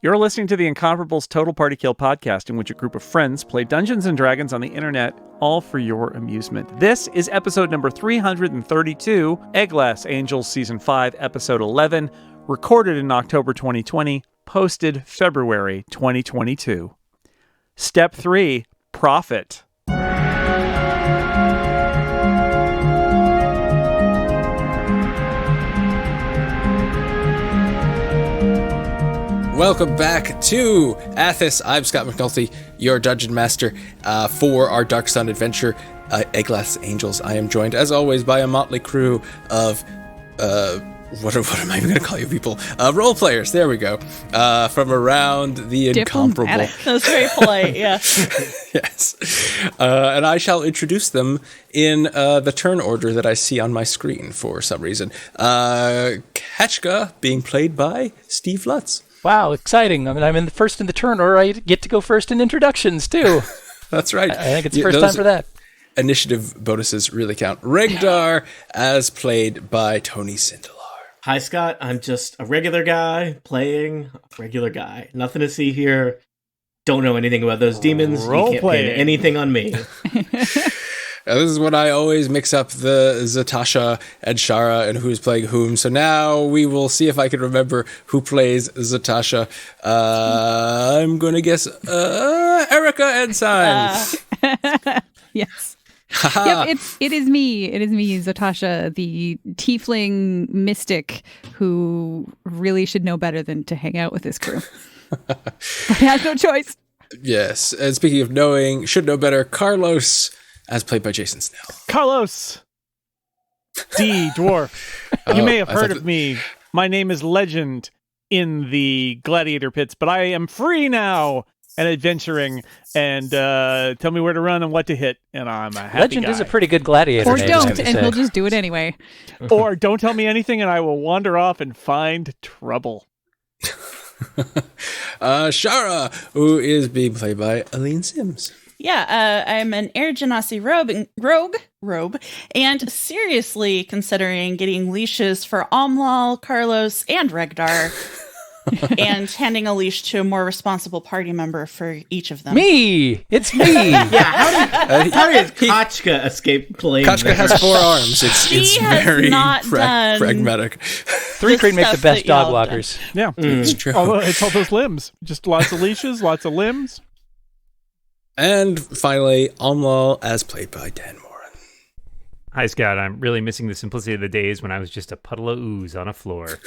You're listening to the Incomparables Total Party Kill podcast, in which a group of friends play Dungeons & Dragons on the internet, all for your amusement. This is episode number 332, Egglass Angels Season 5, Episode 11, recorded in October 2020, posted February 2022. Step 3, Profit. Welcome back to Athos. I'm Scott McNulty, your Dungeon Master for our Dark Sun adventure, Egglass Angels. I am joined, as always, by a motley crew of, what am I even going to call you people? Role players, there we go, from around the Incomparable. That's very polite, yeah. Yes. And I shall introduce them in the turn order that I see on my screen for some reason. Ketchka being played by Steve Lutz. Wow, exciting. I mean, I'm first in the turn, or I get to go first in introductions, too. That's right. I think it's the first time for that. Initiative bonuses really count. Regdar, as played by Tony Sindelar. Hi, Scott. I'm just a regular guy playing a regular guy. Nothing to see here. Don't know anything about those demons. You can't pin anything on me. This is when I always mix up the Zatasha and Shara and who's playing whom. So now we will see if I can remember who plays Zatasha. I'm going to guess Erica Ensign. Yes. Yep, it is me. It is me, Zatasha, the tiefling mystic who really should know better than to hang out with this crew. But has no choice. Yes. And speaking of knowing, should know better, Carlos, as played by Jason Snell. Carlos! D, dwarf. You may have heard of me. My name is Legend in the gladiator pits, but I am free now and adventuring, and tell me where to run and what to hit, and I'm a happy Legend guy. is a pretty good gladiator Or name, don't, and he'll just do it anyway. Or don't tell me anything, and I will wander off and find trouble. Shara, who is being played by Aline Sims. Yeah, I'm an Air Genasi rogue, and seriously considering getting leashes for Omlal, Carlos, and Regdar, and handing a leash to a more responsible party member for each of them. Me! It's me! Yeah, how did Kachka escape playing? Kachka has 4 arms. It's very pragmatic. 3 creed make the best dog walkers. Yeah, it's true. Although it's all those limbs. Just lots of leashes, lots of limbs. And finally, Omlal, as played by Dan Moran. Hi, Scott. I'm really missing the simplicity of the days when I was just a puddle of ooze on a floor.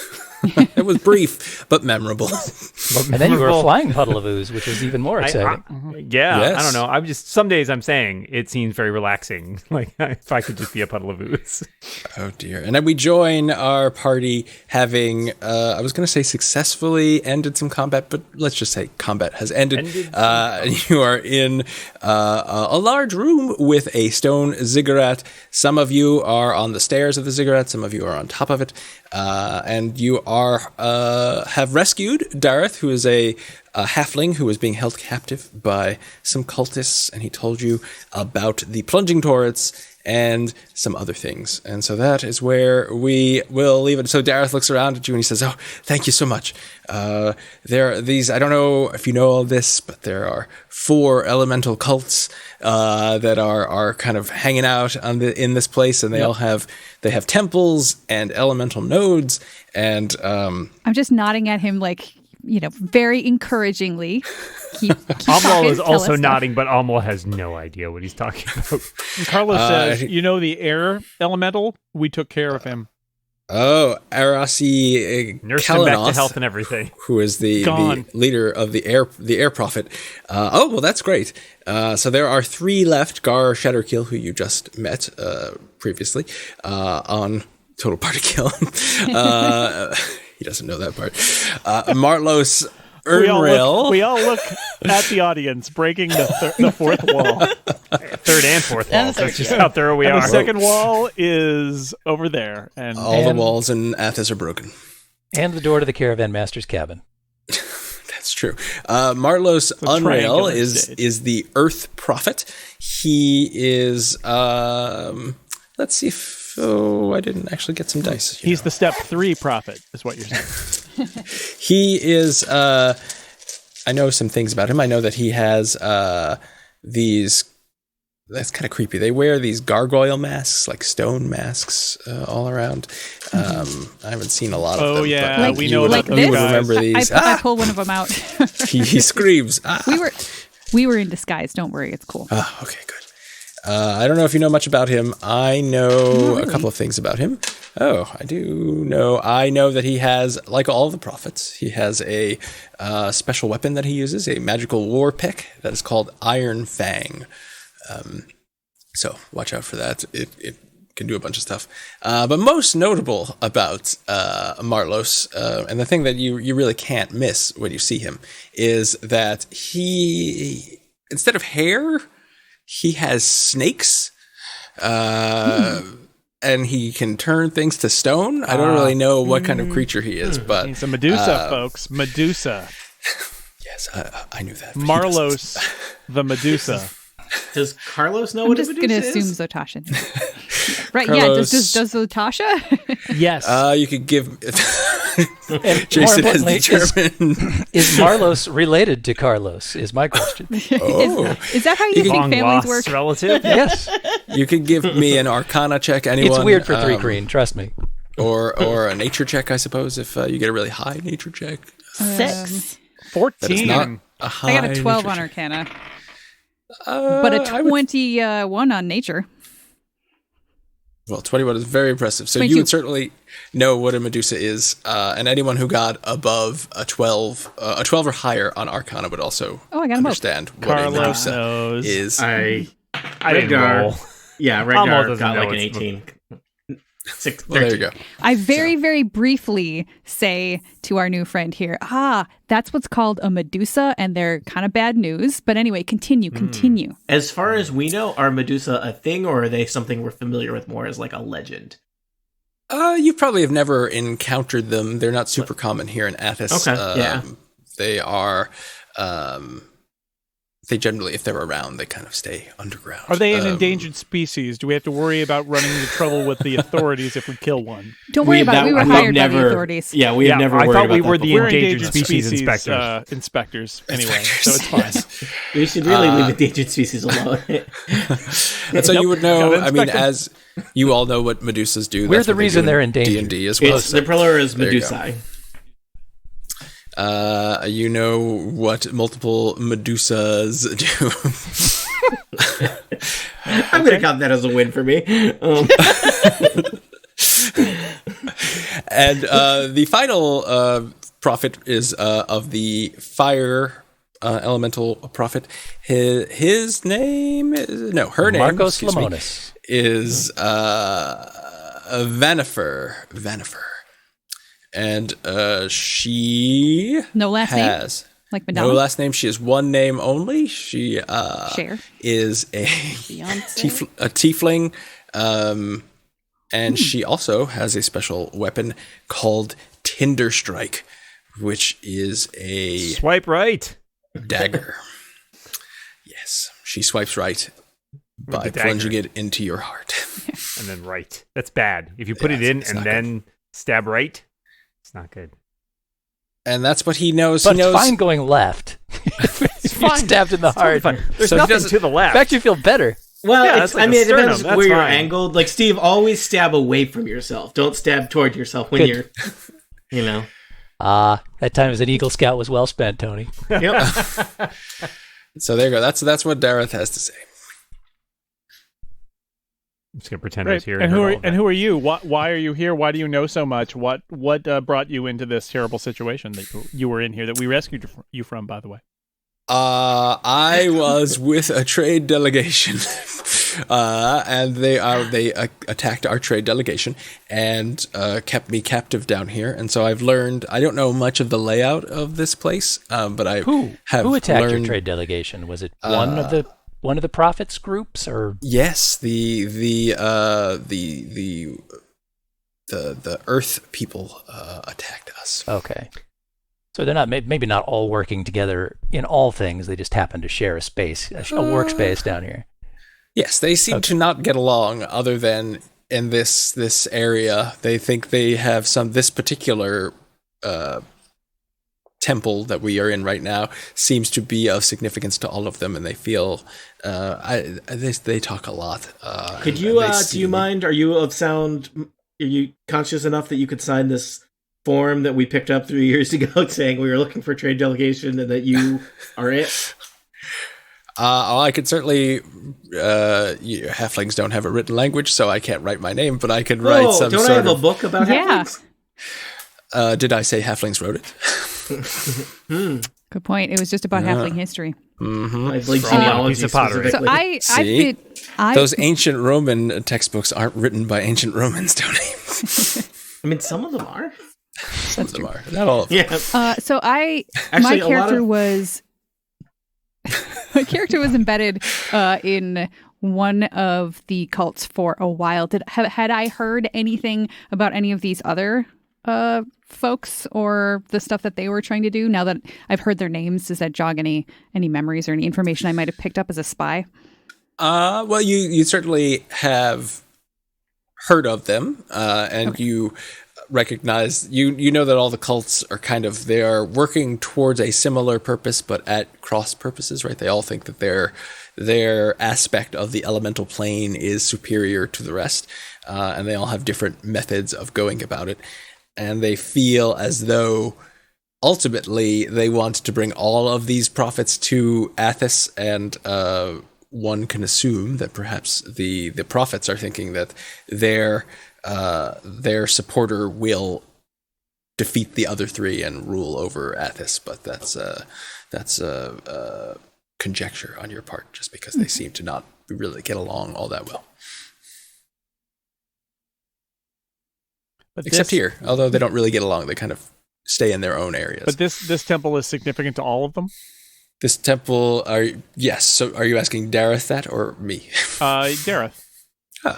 It was brief, but memorable. And then you were a flying puddle of ooze, which was even more exciting. I don't know. Some days I'm saying it seems very relaxing. Like if I could just be a puddle of ooze. Oh, dear. And then we join our party having, I was going to say successfully ended some combat, but let's just say combat has ended. You are in a large room with a stone ziggurat. Some of you are on the stairs of the ziggurat. Some of you are on top of it. And you have rescued Dareth, who is a halfling who was being held captive by some cultists, and he told you about the plunging turrets and some other things. And so that is where we will leave it. So Dareth looks around at you and he says, "Oh, thank you so much. There are these, I don't know if you know all this, but there are 4 elemental cults that are kind of hanging out in this place, and they all have temples and elemental nodes, and I'm just nodding at him like, very encouragingly. Keep Amwal is also stuff. nodding, but Amwal has no idea what he's talking about. Carlos says, the air elemental? We took care of him. Oh, Arasi Nursed him back to health and everything. Who is the leader of the air prophet. Well, that's great. So there are 3 left. Gar Shatterkill, who you just met previously on Total Party Kill. He doesn't know that part. Martlos Ernrail. We all look at the audience, breaking the fourth wall. Third and fourth wall. So it's just how thorough we are. The second wall is over there. And all the walls in Athos are broken. And the door to the Caravan Master's cabin. That's true. Martlos Unrail is the Earth Prophet. He is, let's see if, I didn't actually get some dice. He's the step 3 prophet, is what you're saying. He is, I know some things about him. I know that he has these. That's kind of creepy. They wear these gargoyle masks, like stone masks, all around. I haven't seen a lot of them. Oh yeah, Like- we know like about this? those guys. Remember these? I pull one of them out. He screams. Ah. We were in disguise. Don't worry, it's cool. Ah, okay, good. I don't know if you know much about him. I know a couple of things about him. Oh, I do know. I know that he has, like all the prophets, he has a special weapon that he uses, a magical war pick that is called Iron Fang. So watch out for that. It can do a bunch of stuff. But most notable about Marlos, and the thing that you really can't miss when you see him, is that he, instead of hair, he has snakes. And he can turn things to stone. I don't really know what kind of creature he is, but He's a Medusa, folks. Medusa. yes, I knew that. Marlos, the Medusa. Does Carlos know I'm what just a going to Medusa assume is? Zotasha knows. Right, Carlos- yeah, does Zotasha? Yes. You could give And Jason more has importantly, determined. is Marlos related to Carlos? Is my question. Oh, Is that how you You think can- families Long-lost work? relative. Yes, you could give me an Arcana check. Anyone? it's weird for 3 green. Trust me. or a nature check, I suppose, if you get a really high nature check. 6. That is 14. not a high. I got a 12 nature on check. Arcana, but a I would- 21 on Nature. Well, 21 is very impressive. So 22. you would certainly know what a Medusa is, and anyone who got above a 12 or higher on Arcana would also Oh, I got 'em both. understand what a Carlos Medusa knows. is. I didn't Regdar- roll. Yeah, Almost Regdar doesn't got know like an it's- 18. 6, Well, there you go. I very briefly say to our new friend here, that's what's called a Medusa, and they're kind of bad news. But anyway, continue. As far as we know, are Medusa a thing, or are they something we're familiar with more as like a legend? You probably have never encountered them. They're not super common here in Athos. Okay, yeah. They are. They generally, if they're around, they kind of stay underground. Are they an endangered species? Do we have to worry about running into trouble with the authorities if we kill one? Don't worry about it. We were hired by the authorities. Yeah, we've never I worried thought about we that were the before. endangered Endangered species, species inspectors. inspectors. Anyway, so it's fine. Yes. We should really leave endangered species alone. And so you would know. Gotta I mean, inspect 'em. as you all know what Medusas do. We're that's the what they reason do they're in endangered. D&D as well. It's the pillar is there you go. Medusae. You know what multiple Medusas do. I'm going to count that as a win for me. And the final prophet is of the fire elemental prophet. His name is her name. Marcos excuse me, Lemonis. is Vanifer, and she No last name? has Like Madonna? no last name. She has one name only. She Cher. is a Beyonce. a tiefling, and she also has a special weapon called Tinder Strike, which is a Swipe right. dagger. Yes, she swipes right by the dagger. plunging it into your heart. And then right. That's bad. If you put Yeah, it in it's and not then stab right, it's not good. And that's what he knows. But he it's knows. fine going left. It's fine. stabbed in the heart. Fine. There's So he nothing doesn't- to the In left. fact, you feel better. Well, Yeah, it's, that's like I a mean, it sternum. depends That's where you're fine. angled. Like, Steve, always stab away from yourself. Don't stab toward yourself when Good. you're, you know. That time as an Eagle Scout was well spent, Tony. Yep. So there you go. That's what Dareth has to say. I'm just gonna pretend I was Great. here. And heard who all are of that. who are you? Why are you here? Why do you know so much? What brought you into this terrible situation that you were in here that we rescued you from? By the way. I was with a trade delegation, and they attacked our trade delegation and kept me captive down here. And so I've learned. I don't know much of the layout of this place, but I Who have attacked your learned. trade delegation? Was it one of the prophets groups or? Yes, the Earth people attacked us. Okay. So they're not maybe not all working together in all things. They just happen to share a space, a workspace down here. Yes, they seem to not get along. Other than in this area, they think they have this particular temple that we are in right now seems to be of significance to all of them, and they feel they talk a lot. Could you do you mind? Are you conscious enough that you could sign this form that we picked up 3 years ago saying we were looking for a trade delegation and that you are it? I could certainly. Halflings don't have a written language, so I can't write my name, but I could write some. Don't I have a book about halflings? Did I say halflings wrote it? Good point. It was just about halfling history. Mm-hmm. I believe genealogy specifically. So I those ancient Roman textbooks aren't written by ancient Romans, Tony. I mean, some of them are. Some of them are. Not all of them. Yeah. So my character was my character was embedded in one of the cults for a while. Had I heard anything about any of these other folks or the stuff that they were trying to do? Now that I've heard their names, does that jog any memories or any information I might have picked up as a spy? Well, you certainly have heard of them, and you recognize you know that all the cults are they are working towards a similar purpose, but at cross purposes, right? They all think that their aspect of the elemental plane is superior to the rest, and they all have different methods of going about it. And they feel as though ultimately they want to bring all of these prophets to Athos, and one can assume that perhaps the prophets are thinking that their supporter will defeat the other three and rule over Athos. But that's conjecture on your part, just because they seem to not really get along all that well. But Except here, although they don't really get along, they kind of stay in their own areas. But this temple is significant to all of them? This temple, yes. So are you asking Dareth that or me? Dareth.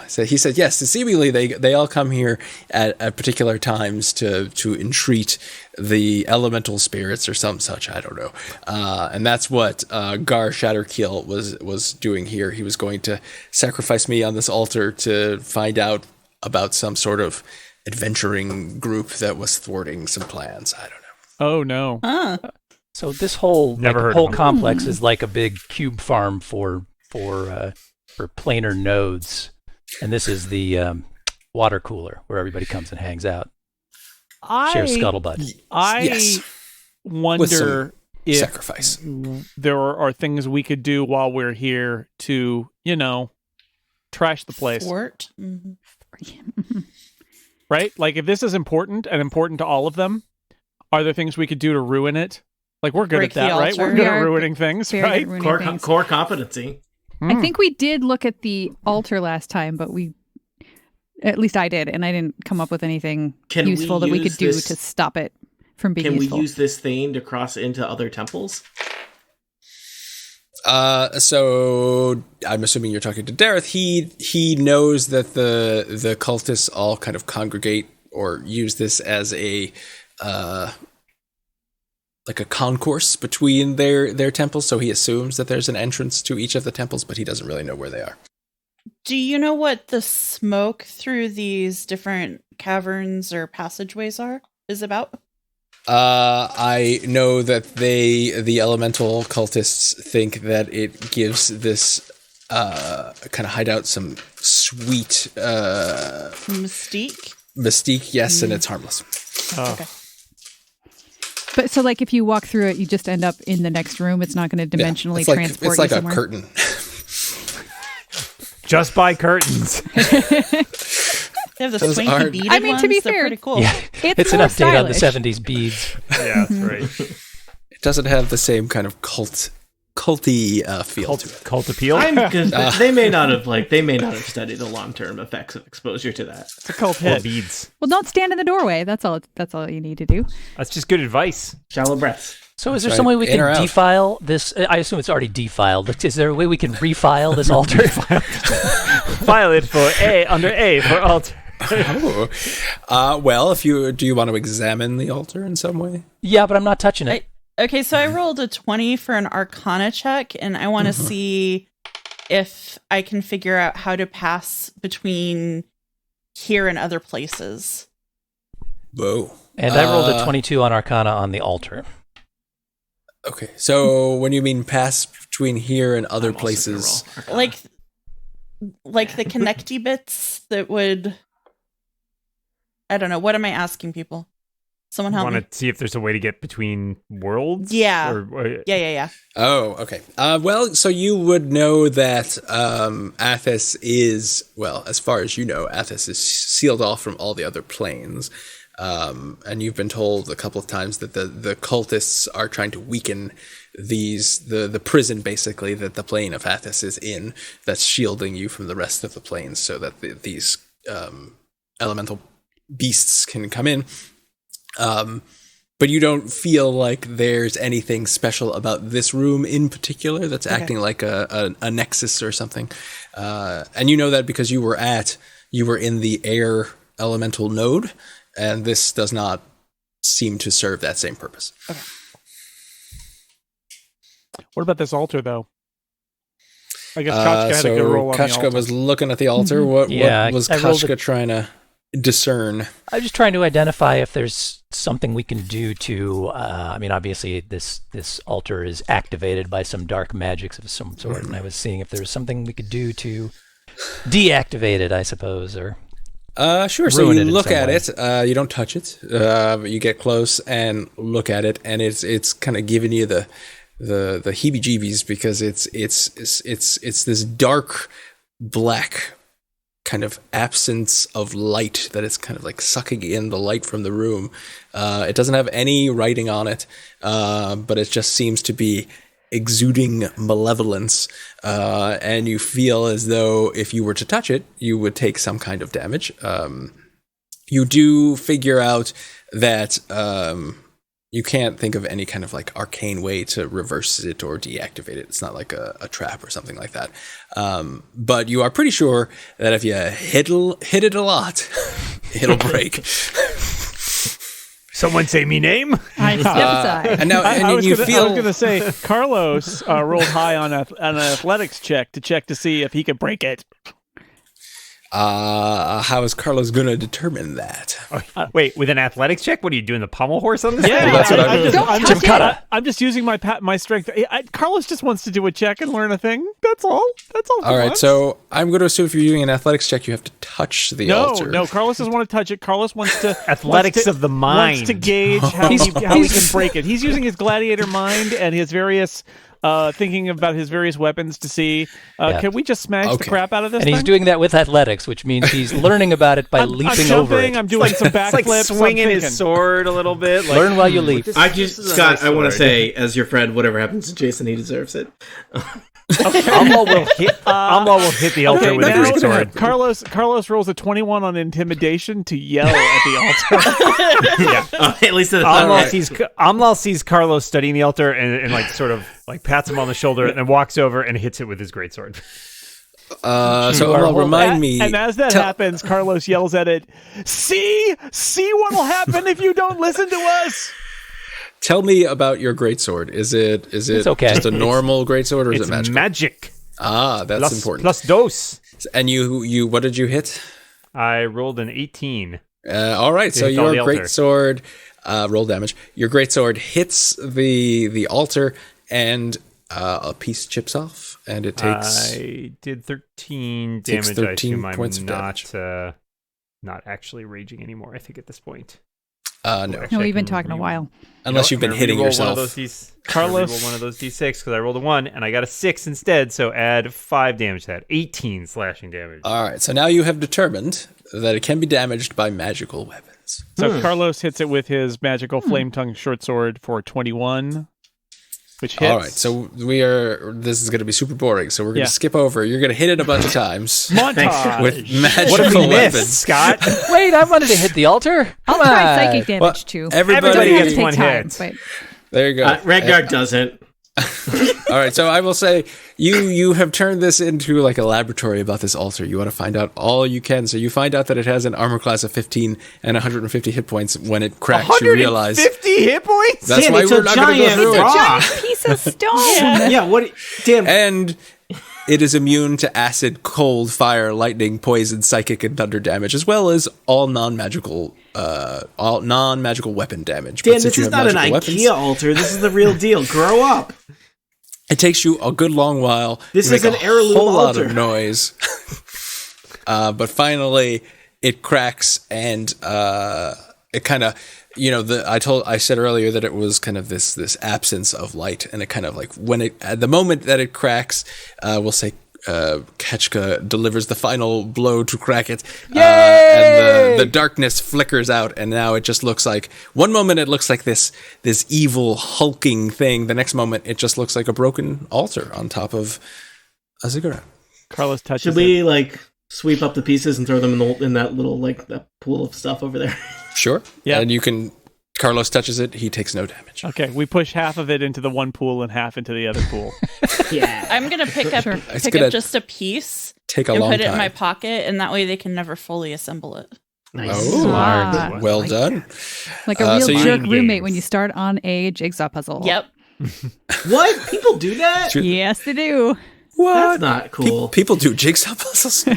So he said yes. So seemingly they all come here at particular times to entreat the elemental spirits or some such. I don't know. And that's what Gar Shatterkeel was doing here. He was going to sacrifice me on this altar to find out about some sort of adventuring group that was thwarting some plans. I don't know. Oh no. So this whole complex is like a big cube farm for planar nodes, and this is the water cooler where everybody comes and hangs out. Share scuttlebutt. I wonder if sacrifice. There are things we could do while we're here to, trash the place. Fort. Right? Like, if this is important and important to all of them, are there things we could do to ruin it? Like, we're good Break at that, the right? altar. We're good at ruining things, right? Core competency. I think we did look at the altar last time, but at least I did, and I didn't come up with anything useful that we could do to stop it from being useful. Can we use this thing to cross into other temples? So I'm assuming you're talking to Dareth. He knows that the cultists all kind of congregate or use this as a like a concourse between their temples. So he assumes that there's an entrance to each of the temples, but he doesn't really know where they are. Do you know what the smoke through these different caverns or passageways is about? I know that the elemental cultists think that it gives this kind of hideout some sweet mystique, yes, and it's harmless. Okay. But so, like, if you walk through it, you just end up in the next room. It's not going to dimensionally transport it's like you a somewhere. curtain. Just buy curtains. They have the swanky beaded ones. I mean, to be They're fair, pretty cool. Yeah, it's an more update on the stylish. 70s beads. Yeah, that's right. It doesn't have the same kind of culty feel to it. Cult appeal? They may not have studied the long-term effects of exposure to that. It's a cult hit. Beads. Well, don't stand in the doorway. That's all you need to do. That's just good advice. Shallow breaths. So is there right. some way we In or can out? defile this? I assume it's already defiled, but is there a way we can refile this altar? File it for under A for altar. Well, do you want to examine the altar in some way? Yeah, but I'm not touching it. Okay, so I rolled a 20 for an Arcana check, and I want to see if I can figure out how to pass between here and other places. Whoa. And I rolled a 22 on Arcana on the altar. Okay, so when you mean pass between here and other places, like the connecty bits that would, I don't know. What am I asking people? Someone help me. Want to see if there's a way to get between worlds? Yeah. Yeah. Oh, okay. Well, so you would know that Athos is, well, as far as you know, Athos is sealed off from all the other planes. And you've been told a couple of times that the cultists are trying to weaken the prison, basically, that the plane of Athos is in, that's shielding you from the rest of the planes so that these elemental beasts can come in. But you don't feel like there's anything special about this room in particular that's acting like a nexus or something. And you know that because you were in the air elemental node, and this does not seem to serve that same purpose. Okay. What about this altar, though? I guess Kachka had a good roll on the altar. Kachka was looking at the altar. What was Kachka trying to discern? I'm just trying to identify if there's something we can do to. I mean, obviously, this altar is activated by some dark magics of some sort, and I was seeing if there was something we could do to deactivate it, I suppose, or. Sure. So you look at it. You don't touch it. But you get close and look at it, and it's kind of giving you the heebie-jeebies because it's this dark black kind of absence of light that is kind of like sucking in the light from the room. It doesn't have any writing on it, but it just seems to be exuding malevolence, and you feel as though if you were to touch it, you would take some kind of damage. You do figure out that you can't think of any kind of like arcane way to reverse it or deactivate it. It's not like a trap or something like that. But you are pretty sure that if you hit it a lot, it'll break. Someone say me name. I was going to say Carlos rolled high on an athletics check to see if he could break it. How is Carlos going to determine that? Wait, with an athletics check? What are you doing, the pommel horse on this? Yeah, thing? I'm just using my strength. Carlos just wants to do a check and learn a thing. That's all. All right, so I'm going to assume if you're doing an athletics check, you have to touch the altar. No, Carlos doesn't want to touch it. Carlos wants to athletics of the mind. Wants to gauge how he can break it. He's using his gladiator mind and his various. Thinking about his various weapons to see, can we just smash the crap out of this thing? And he's doing that with athletics, which means he's learning about it by leaping over it. I'm doing some backflips. It's like swinging his sword a little bit. Like, learn while you leap. Scott, I want to say, as your friend, whatever happens to Jason, he deserves it. Amla will hit the altar with a great sword. Carlos rolls a 21 on intimidation to yell at the altar. At least Amla sees Carlos studying the altar and like sort of like pats him on the shoulder and then walks over and hits it with his great sword. So Amla, remind me. And as that happens, Carlos yells at it, See what will happen if you don't listen to us. Tell me about your greatsword. Is it okay. just a normal greatsword or is it magical? Magic. That's important. Plus dos. And you what did you hit? I rolled an 18. All right, so your greatsword roll damage. Your greatsword hits the altar and a piece chips off and it takes I did 13 damage. 13 I assume points I'm not actually raging anymore, I think, at this point. No, we've been talking a while. Unless you've been hitting yourself. Carlos, roll one of those d6 because I rolled a 1 and I got a 6 instead. So add 5 damage to that, 18 slashing damage. All right, so now you have determined that it can be damaged by magical weapons. So Carlos hits it with his magical flame tongue short sword for 21, which hits. All right, so this is going to be super boring. So we're going to skip over. You're going to hit it a bunch of times. Montage with magical weapons. Scott? Wait, I wanted to hit the altar. I'll try psychic damage too. Everybody gets one hit. There you go. Redguard doesn't. All right, so I will say you have turned this into like a laboratory about this altar. You want to find out all you can. So you find out that it has an armor class of 15 and 150 hit points. When it cracks, you realize 150 hit points. That's why we're not going to go through It's it. a giant piece of stone. Yeah. What? Damn. And It is immune to acid, cold, fire, lightning, poison, psychic, and thunder damage, as well as all non-magical weapon damage. Dan, this is not an IKEA altar. This is the real deal. Grow up. It takes you a good long while. This is an heirloom whole lot altar. of noise. But finally, it cracks, and it kind of, I said earlier that it was kind of this absence of light, and it kind of like at the moment that it cracks, we'll say Ketchka delivers the final blow to crack it, and the darkness flickers out, and now it just looks like, one moment it looks like this evil hulking thing, the next moment it just looks like a broken altar on top of a ziggurat. Carlos touches Should we sweep up the pieces and throw them in that little that pool of stuff over there? Sure. Yeah. And Carlos touches it, he takes no damage. Okay, we push half of it into the one pool and half into the other pool. Yeah. I'm going to pick up just a piece take a and long put it time. in my pocket, and that way they can never fully assemble it. Nice. Oh, Smart. well done. Like a real so jerk Mind roommate games. when you start on a jigsaw puzzle. Yep. What? People do that? True. Yes, they do. That's not cool. People do jigsaw puzzles. You're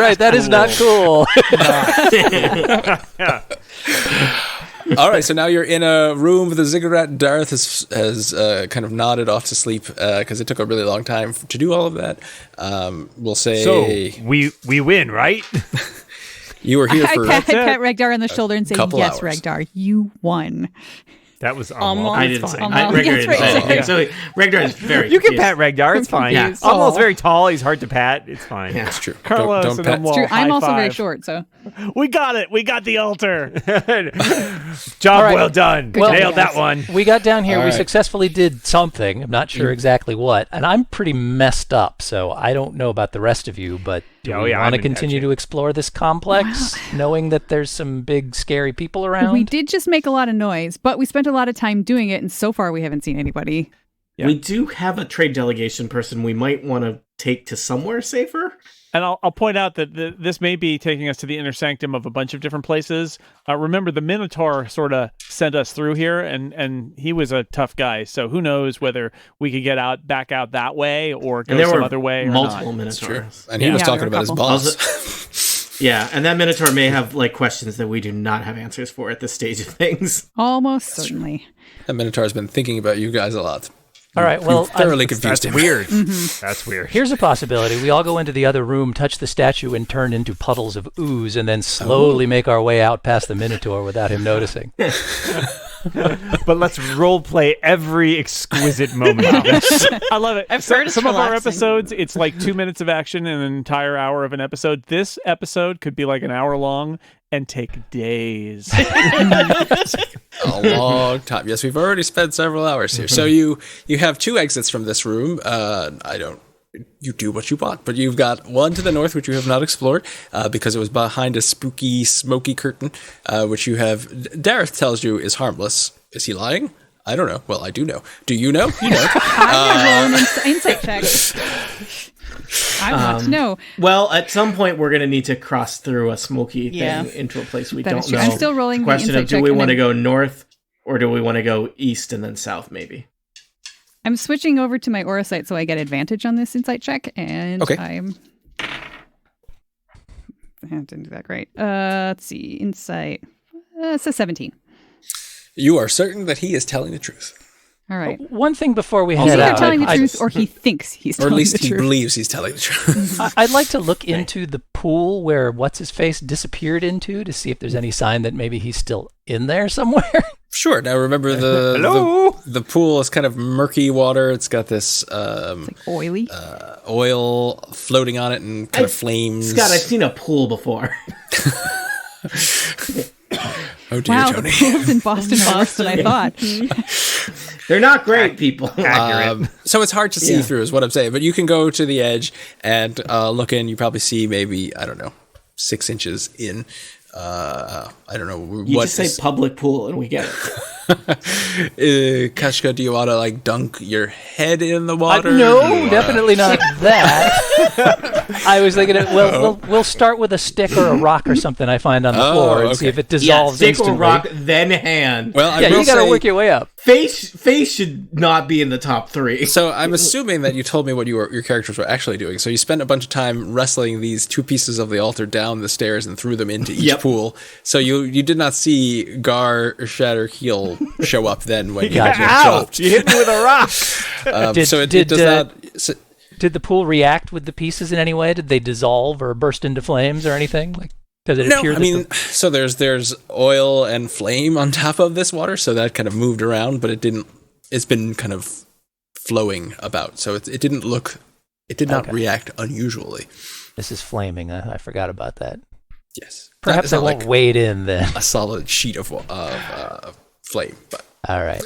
right. That is not cool. All right, so now you're in a room with a ziggurat. Darth has kind of nodded off to sleep because it took a really long time to do all of that. We'll say So we win, right? you were here I for pat Regdar on the shoulder and say, couple yes, hours. Regdar, you won. That was Almost. I didn't say. Almost. Regdar Yes, didn't say. right. Okay, so Regdar is very You can confused. pat Regdar. It's fine. Yeah. Almost very tall. He's hard to pat. It's fine. Yeah. That's true. Carlos don't and pat. Umwal, True, I'm high also very five. short, so. We got it. We got the altar. Job right. well done. Good job, Nailed guys. that one. We got down here. All We right. successfully did something. I'm not sure exactly what. And I'm pretty messed up, so I don't know about the rest of you, but do Oh, we yeah, want I'm to in continue bad to explore this complex, knowing that there's some big, scary people around? We did just make a lot of noise, but we spent a lot of time doing it, and so far we haven't seen anybody. Yeah. We do have a trade delegation person we might want to take to somewhere safer. And I'll point out that this may be taking us to the inner sanctum of a bunch of different places. Remember, the Minotaur sort of sent us through here, and he was a tough guy. So who knows whether we could get back out that way or go And there some were other way or multiple not. That's true. Minotaurs. And he was Yeah, talking there were about a his couple. boss. Yeah, and that Minotaur may have questions that we do not have answers for at this stage of things. Almost certainly. That Minotaur's been thinking about you guys a lot. All right, well, You thoroughly confused That's him. weird. That's weird. here's a possibility. We all go into the other room, touch the statue, and turn into puddles of ooze, and then slowly make our way out past the Minotaur without him noticing. But let's role play every exquisite moment of this. I love it. I've heard it's some of our relaxing. episodes, it's like 2 minutes of action and an entire hour of an episode. This episode could be like an hour long and take days. A long time. Yes, we've already spent several hours here. So you have two exits from this room. You do what you want, but you've got one to the north, which you have not explored because it was behind a spooky, smoky curtain, which you have. Dareth tells you is harmless. Is he lying? I don't know. Well, I do know. Do you know? You know. I'm going to roll an insight check. I want to know. Well, at some point, we're going to need to cross through a smoky Yeah. thing into a place we That don't is true. know. I'm still rolling the Question of insight do check we and want to then- go north or do we want to go east and then south, maybe? I'm switching over to my aura sight so I get advantage on this insight check, and Okay. I didn't do that great. Let's see. Insight. It says 17. You are certain that he is telling the truth, All right. One thing before we He's head either out, telling the I- truth or he thinks he's or at telling least the he truth. believes he's telling the truth. I'd like to look into the pool where what's-his-face disappeared into to see if there's any sign that maybe he's still in there somewhere. Sure. Now remember Hello? the pool is kind of murky water. It's got this It's like oily. oil floating on it and kind of flames. Scott, I've seen a pool before. Oh dear, Wow, Tony. the pools in Boston are worse than I thought. They're not great, people. Accurate. So it's hard to see Yeah. through is what I'm saying, but you can go to the edge and look in. You probably see maybe, I don't know, 6 inches in. I don't know You what just say is- public pool and we get it. Kashka, do you want to like dunk your head in the water? No, definitely not that. I was thinking, we'll start with a stick or a rock or something I find on the floor and see if it dissolves stick instantly. or rock, then hand. Well, you got to work your way up. Face should not be in the top 3. So I'm assuming that you told me what your characters were actually doing. So you spent a bunch of time wrestling these 2 pieces of the altar down the stairs and threw them into each pool. So you did not see Gar Shatterkeel show up then when you dropped. You hit me with a rock. Did the pool react with the pieces in any way? Did they dissolve or burst into flames or anything? Like, does it appear? So there's oil and flame on top of this water, so that kind of moved around, but it didn't. It's been kind of flowing about, so it didn't look. It did not react unusually. This is flaming. I forgot about that. Yes. Perhaps I won't wade in then. A solid sheet of flame, but all right.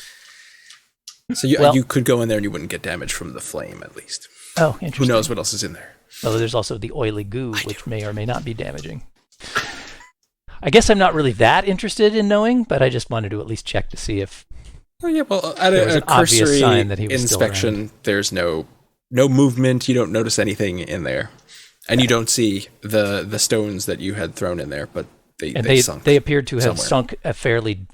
So you could go in there and you wouldn't get damage from the flame, at least. Oh, interesting. Who knows what else is in there? Well, there's also the oily goo, which may or may not be damaging. I guess I'm not really that interested in knowing, but I just wanted to at least check to see if. Oh yeah, well, at a cursory sign that he was inspection, there's no movement. You don't notice anything in there, and you don't see the stones that you had thrown in there, but they sunk. They appeared to have somewhere. sunk a fairly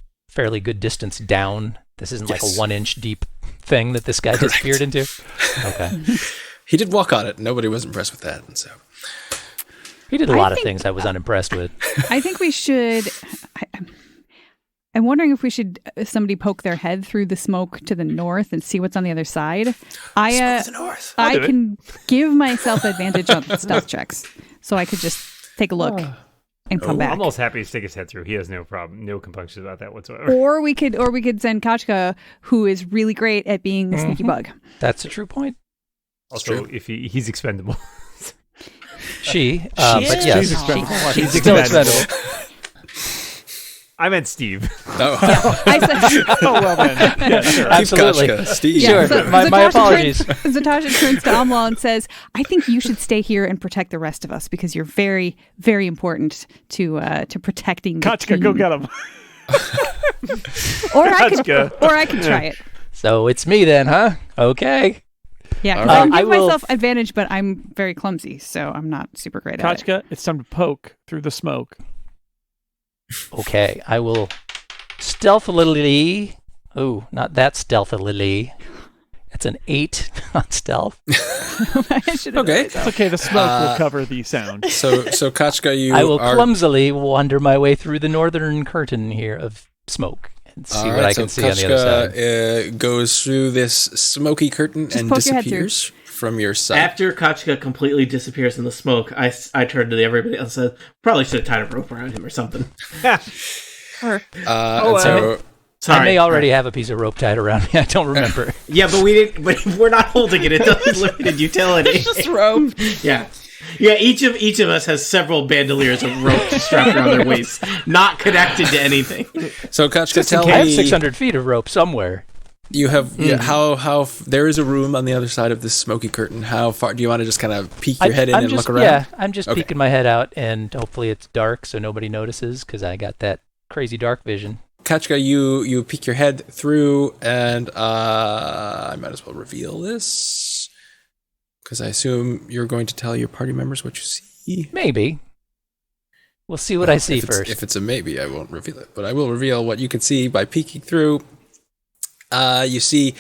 good distance down. This isn't like a 1-inch deep thing that this guy disappeared into. Okay. He did walk on it. Nobody was impressed with that, and so he did a lot of things I was unimpressed with. I think we should. I'm wondering if we should somebody poke their head through the smoke to the north and see what's on the other side. I can give myself advantage on stealth checks, so I could just take a look and come back. I'm almost happy to stick his head through. He has no problem, no compunctions about that whatsoever. Or we could send Kachka, who is really great at being a sneaky bug. That's a true point. Also, if he's expendable. She's expendable. She's still expendable. I meant Steve. I said, well then. Yeah, sure. Absolutely. Kachka, Steve. Sure. So My apologies. Zatasha turns to Amla and says, I think you should stay here and protect the rest of us because you're very, very important to protecting the Kachka, team. go get him. Or I could try it. So it's me then, huh? Okay. Yeah, because I can give myself advantage, but I'm very clumsy, so I'm not super great at it. Kachka, it's time to poke through the smoke. Okay, I will stealthily. Oh, not that stealthily. It's an 8 on stealth. Okay. It's okay, the smoke will cover the sound. So Kachka, I will clumsily wander my way through the northern curtain here of smoke and see what I can see on the other side. Goes through this smoky curtain and disappears from your sight. After Kachka completely disappears in the smoke, I turned to everybody else and said, probably should have tied a rope around him or something. Or, Sorry. I may already have a piece of rope tied around me. I don't remember. Yeah, but we didn't. But we're not holding it. It doesn't limited utility. It's just rope. Yeah. Each of us has several bandoliers of rope strapped around their waists, not connected to anything. So Kachka, tell me, I have 600 feet of rope somewhere. You have how there is a room on the other side of this smoky curtain. How far do you want to just kind of peek your head in and look around? Yeah, I'm just peeking my head out, and hopefully it's dark so nobody notices because I got that crazy dark vision. Kachka, you peek your head through, and I might as well reveal this because I assume you're going to tell your party members what you see. Maybe. We'll see what I see first. If it's a maybe, I won't reveal it, but I will reveal what you can see by peeking through. You see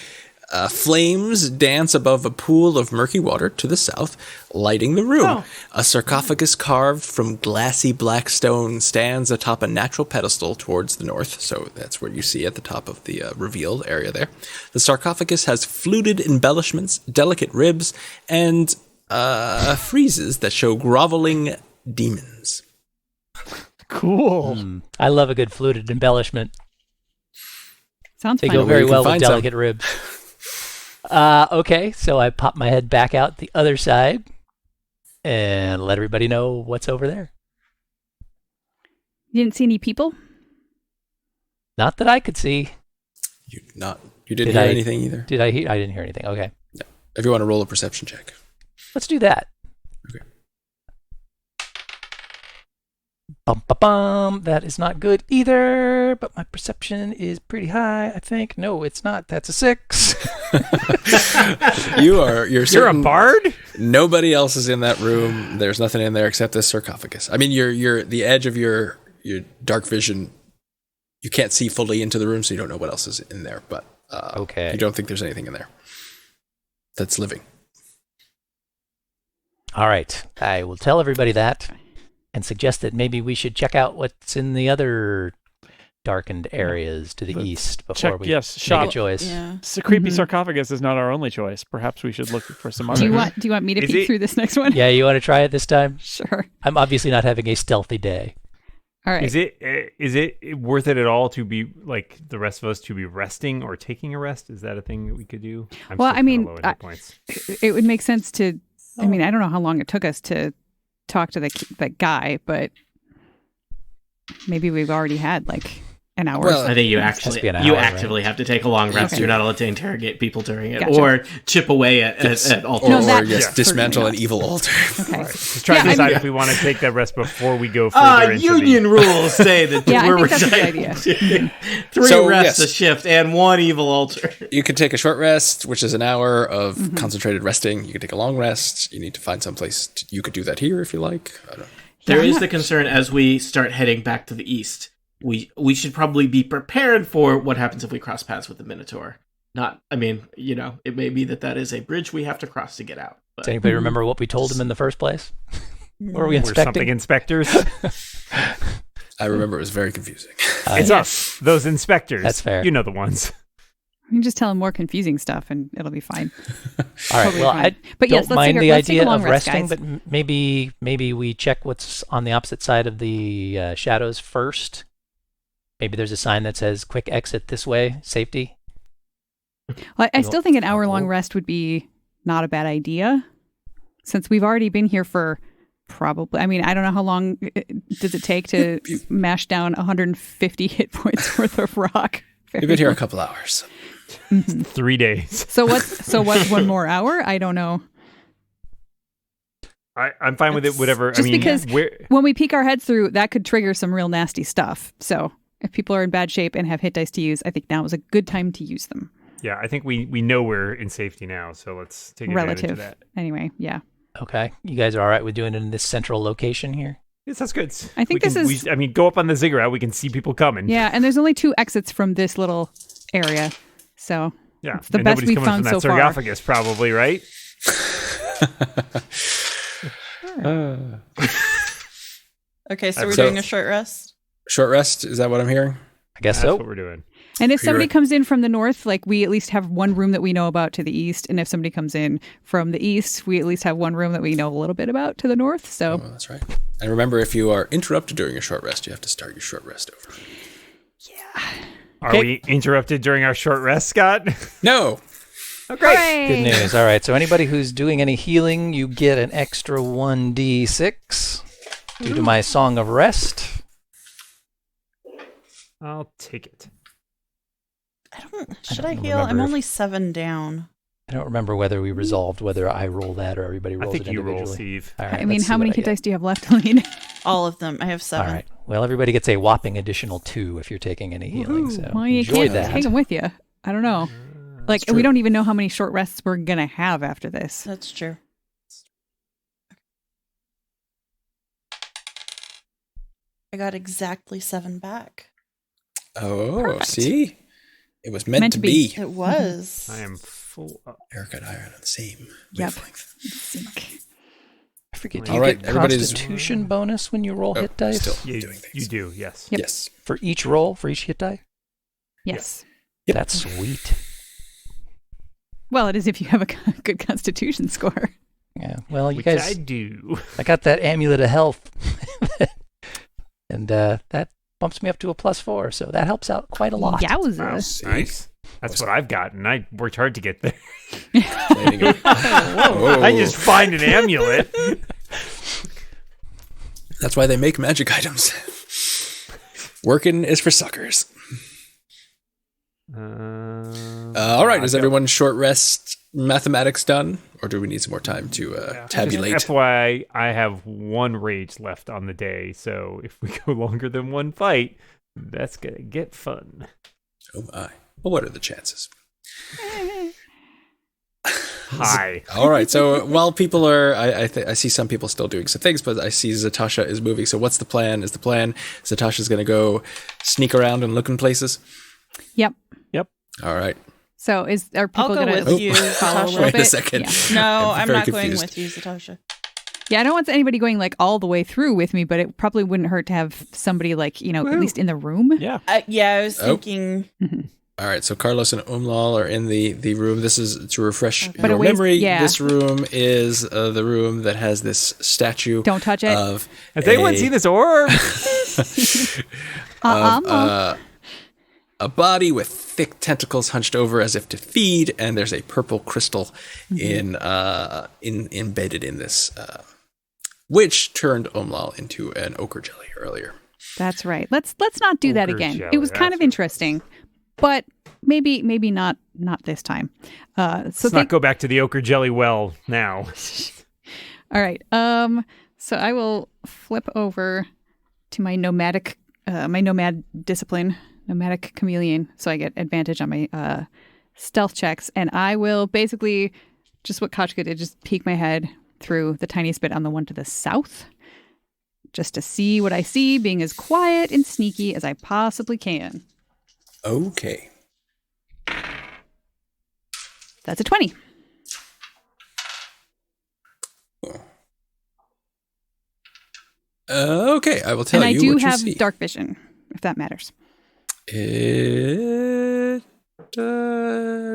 flames dance above a pool of murky water to the south, lighting the room. Oh. A sarcophagus carved from glassy black stone stands atop a natural pedestal towards the north, so that's where you see at the top of the revealed area there. The sarcophagus has fluted embellishments, delicate ribs, and friezes that show groveling demons. Cool. I love a good fluted embellishment. Sounds They fun. go very well with some. delicate ribs. Okay, so I pop my head back out the other side and let everybody know what's over there. You didn't see any people? Not that I could see. You didn't hear anything either? Did I hear? I didn't hear anything. Okay. No. If you want to roll a perception check. Let's do that. Okay. Bum, ba, bum. That is not good either, but my perception is pretty high, I think. No, it's not. That's a 6. You're a bard? Nobody else is in that room. There's nothing in there except this sarcophagus. I mean, you're the edge of your dark vision. You can't see fully into the room, so you don't know what else is in there. But Okay. you don't think there's anything in there that's living. All right. I will tell everybody that and suggest that maybe we should check out what's in the other darkened areas to the east before we make a choice. Yeah. So creepy sarcophagus is not our only choice. Perhaps we should look for some other. Do you want me to peek through this next one? Yeah, you want to try it this time? Sure. I'm obviously not having a stealthy day. All right. Is it worth it at all to be like the rest of us to be resting or taking a rest? Is that a thing that we could do? Well, I mean, low in hit points. it would make sense to. I mean, I don't know how long it took us to talk to that guy, but maybe we've already had like an hour. I think you Has to actually be an hour, actively have to take a long rest. Okay. You're not allowed to interrogate people during it, Gotcha. or chip away at altars. No, that- Or dismantle certainly an evil altar. Okay. Just try to Yeah, I decide mean- if we want to take that rest before we go further into Union rules say that Yeah, I we're think that's a good idea. 3 So, rests yes. a shift and 1 evil altar. You could take a short rest, which is an hour of concentrated resting. You could take a long rest. You need to find some place. You could do that here if you like. I don't know. There I'm is not- the concern as we start heading back to the east. We should probably be prepared for what happens if we cross paths with the Minotaur. It may be that is a bridge we have to cross to get out. Does But anybody remember what we told him in the first place? What were we We're something inspecting? inspectors. I remember it was very confusing. It's us, those inspectors. That's fair. You know the ones. You can just tell him more confusing stuff, and it'll be fine. All right. Totally Well, fine. I But yes, don't let's take mind a- the let's take a idea long of rest, resting, guys. but maybe we check what's on the opposite side of the shadows first. Maybe there's a sign that says "Quick exit this way, safety." Well, I still think an hour-long rest would be not a bad idea, since we've already been here for probably. I mean, I don't know how long does it take to mash down 150 hit points worth of rock. We've been here a couple hours. 3 days. So what's 1 more hour? I don't know. I'm fine with it. Whatever. Just because we're, when we peek our heads through, that could trigger some real nasty stuff. So if people are in bad shape and have hit dice to use, I think now is a good time to use them. yeah, I think we know we're in safety now, so let's take advantage of Relative. that. Anyway, yeah. Okay, you guys are all right with doing it in this central location here? Yes, that's good. I think We this can- is- go up on the ziggurat. We can see people coming. Yeah, and there's only 2 exits from this little area. So Yeah, it's the and best nobody's we've coming found from that so far. sarcophagus, probably, right? Okay, so we're So- doing a short rest. Short rest, is that what I'm hearing? I guess That's so. what we're doing. And if You're somebody right. comes in from the north, like we at least have one room that we know about to the east. And if somebody comes in from the east, we at least have one room that we know a little bit about to the north. So Oh, that's right. And remember, if you are interrupted during a short rest, you have to start your short rest over. Are Okay. we interrupted during our short rest, Scott? No! Oh, great. Hooray! Good news. All right. So anybody who's doing any healing, you get an extra 1d6 due to my song of rest. I'll take it. Should don't I heal? I'm remember if- only 7 down. I don't remember whether we resolved whether I roll that or everybody I rolls think it you individually. roll, Steve. All right, I mean, let's how see many what I hit get. dice do you have left, Aline? All of them. I have 7. All right. Well, everybody gets a whopping additional 2 if you're taking any healing. So Well, you enjoy can't that. take them with you. I don't know. Like, true. we don't even know how many short rests we're going to have after this. That's true. I got exactly 7 back. Oh, Perfect. see? It was meant to be. It was. I am full up. Erica and I are on the same Yep. wavelength. Sync. I forget. Do All you right, get everybody's- Constitution bonus when you roll Oh, hit dice? still You, doing things. you do, yes. Yep. Yes. For each roll, for each hit die? Yes. Yep. That's sweet. Well, it is if you have a good constitution score. Yeah. Well, you Which guys, I do. I got that amulet of health, and that bumps me up to a +4, so that helps out quite a lot. Yowza. Wow, See? nice. That's what I've got, and I worked hard to get there. Planning it. Whoa. I just find an amulet. That's why they make magic items. Working is for suckers. All right, is everyone's short rest mathematics done? or do we need some more time to tabulate? Just FYI, I have 1 rage left on the day, so if we go longer than 1 fight, that's gonna get fun. Oh my! Well, what are the chances? Hi. All right. So while people are, I see some people still doing some things, but I see Zatasha is moving. So what's the plan? Is the plan Zatasha's going to go sneak around and look in places? Yep. All right. So are people I'll go going with you, follow a Zatasha. little Wait bit? a second. Yeah. No, I'm very not going confused. with you, Zatasha. Yeah, I don't want anybody going like all the way through with me, but it probably wouldn't hurt to have somebody like, at least in the room. Yeah. Yeah, I was thinking. All right, so Carlos and Umlal are in the room. This is to refresh But your it weighs- memory. yeah. This room is the room that has this statue. Don't touch it. Of Has anyone seen this orb? a body with thick tentacles hunched over as if to feed, and there's a purple crystal embedded in this, which turned Umlal into an ochre jelly earlier. That's right. Let's not do that Ogre again. jelly, It was kind that's of interesting, but maybe not this time. Let's not go back to the ochre jelly well now. All right. So I will flip over to my nomad discipline, nomadic chameleon, so I get advantage on my stealth checks, and I will basically just what Kachka did, just peek my head through the tiniest bit on the one to the south, just to see what I see, being as quiet and sneaky as I possibly can. Okay. That's a 20. Okay, I will tell And I you do what you have see. dark vision, if that matters. I'm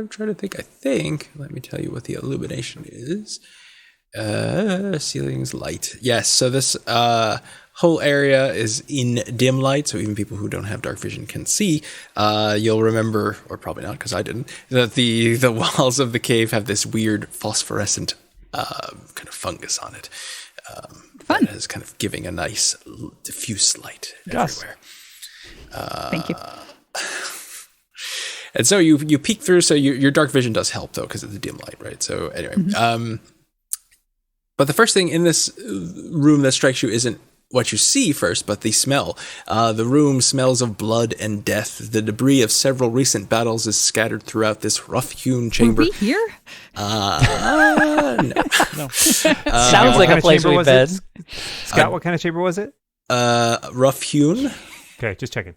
trying to think. I think. Let me tell you what the illumination is. Ceilings light. Yes. So this whole area is in dim light, so even people who don't have dark vision can see. You'll remember, or probably not, because I didn't, that the walls of the cave have this weird phosphorescent kind of fungus on it. Fun. That is kind of giving a nice diffuse light Yes. everywhere. Thank you. And so you peek through, so your dark vision does help, though, because of the dim light, right? So anyway, but the first thing in this room that strikes you isn't what you see first, but the smell. The room smells of blood and death. The debris of several recent battles is scattered throughout this rough-hewn chamber. Were we here? No. Sounds like a place chamber we've was been. it? Scott, what kind of chamber was it? Rough-hewn. Okay, just checking.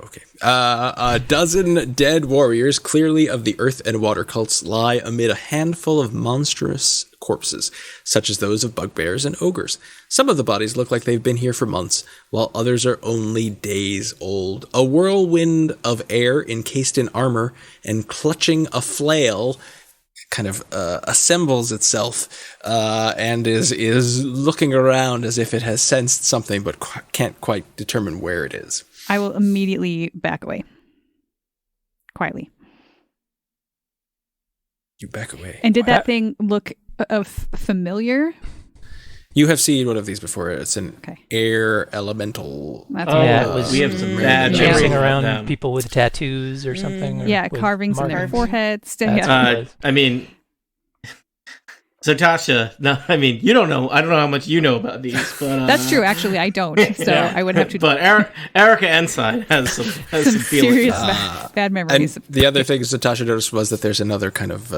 Okay. A dozen dead warriors, clearly of the earth and water cults, lie amid a handful of monstrous corpses, such as those of bugbears and ogres. Some of the bodies look like they've been here for months, while others are only days old. A whirlwind of air encased in armor and clutching a flail kind of assembles itself and is looking around as if it has sensed something but can't quite determine where it is. I will immediately back away. Quietly. You back away. And did that thing look familiar? You have seen one of these before. It's an Okay. air elemental. That's Yeah, it was we have some bad Yeah. chasing memories of around them. people with tattoos or something. Or yeah, with carvings in their markings. foreheads. That's Yeah. what it was. I mean, so Tasha, no, I mean, you don't know. I don't know how much you know about these, but That's true. Actually, I don't. So I would have to. But Erica Ensign has some feelings. Serious bad And memories. the other thing Zatasha noticed was that there's another kind of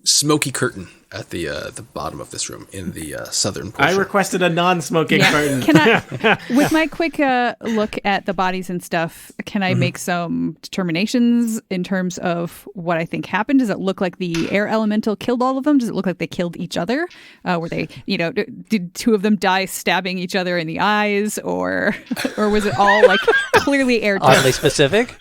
smoky curtain at the bottom of this room in the southern portion. I requested a non-smoking curtain. Can I, with my quick look at the bodies and stuff, can I make some determinations in terms of what I think happened? Does it look like the air elemental killed all of them? Does it look like they killed each other? Were they, did two of them die stabbing each other in the eyes, or was it all like clearly air? Oddly specific.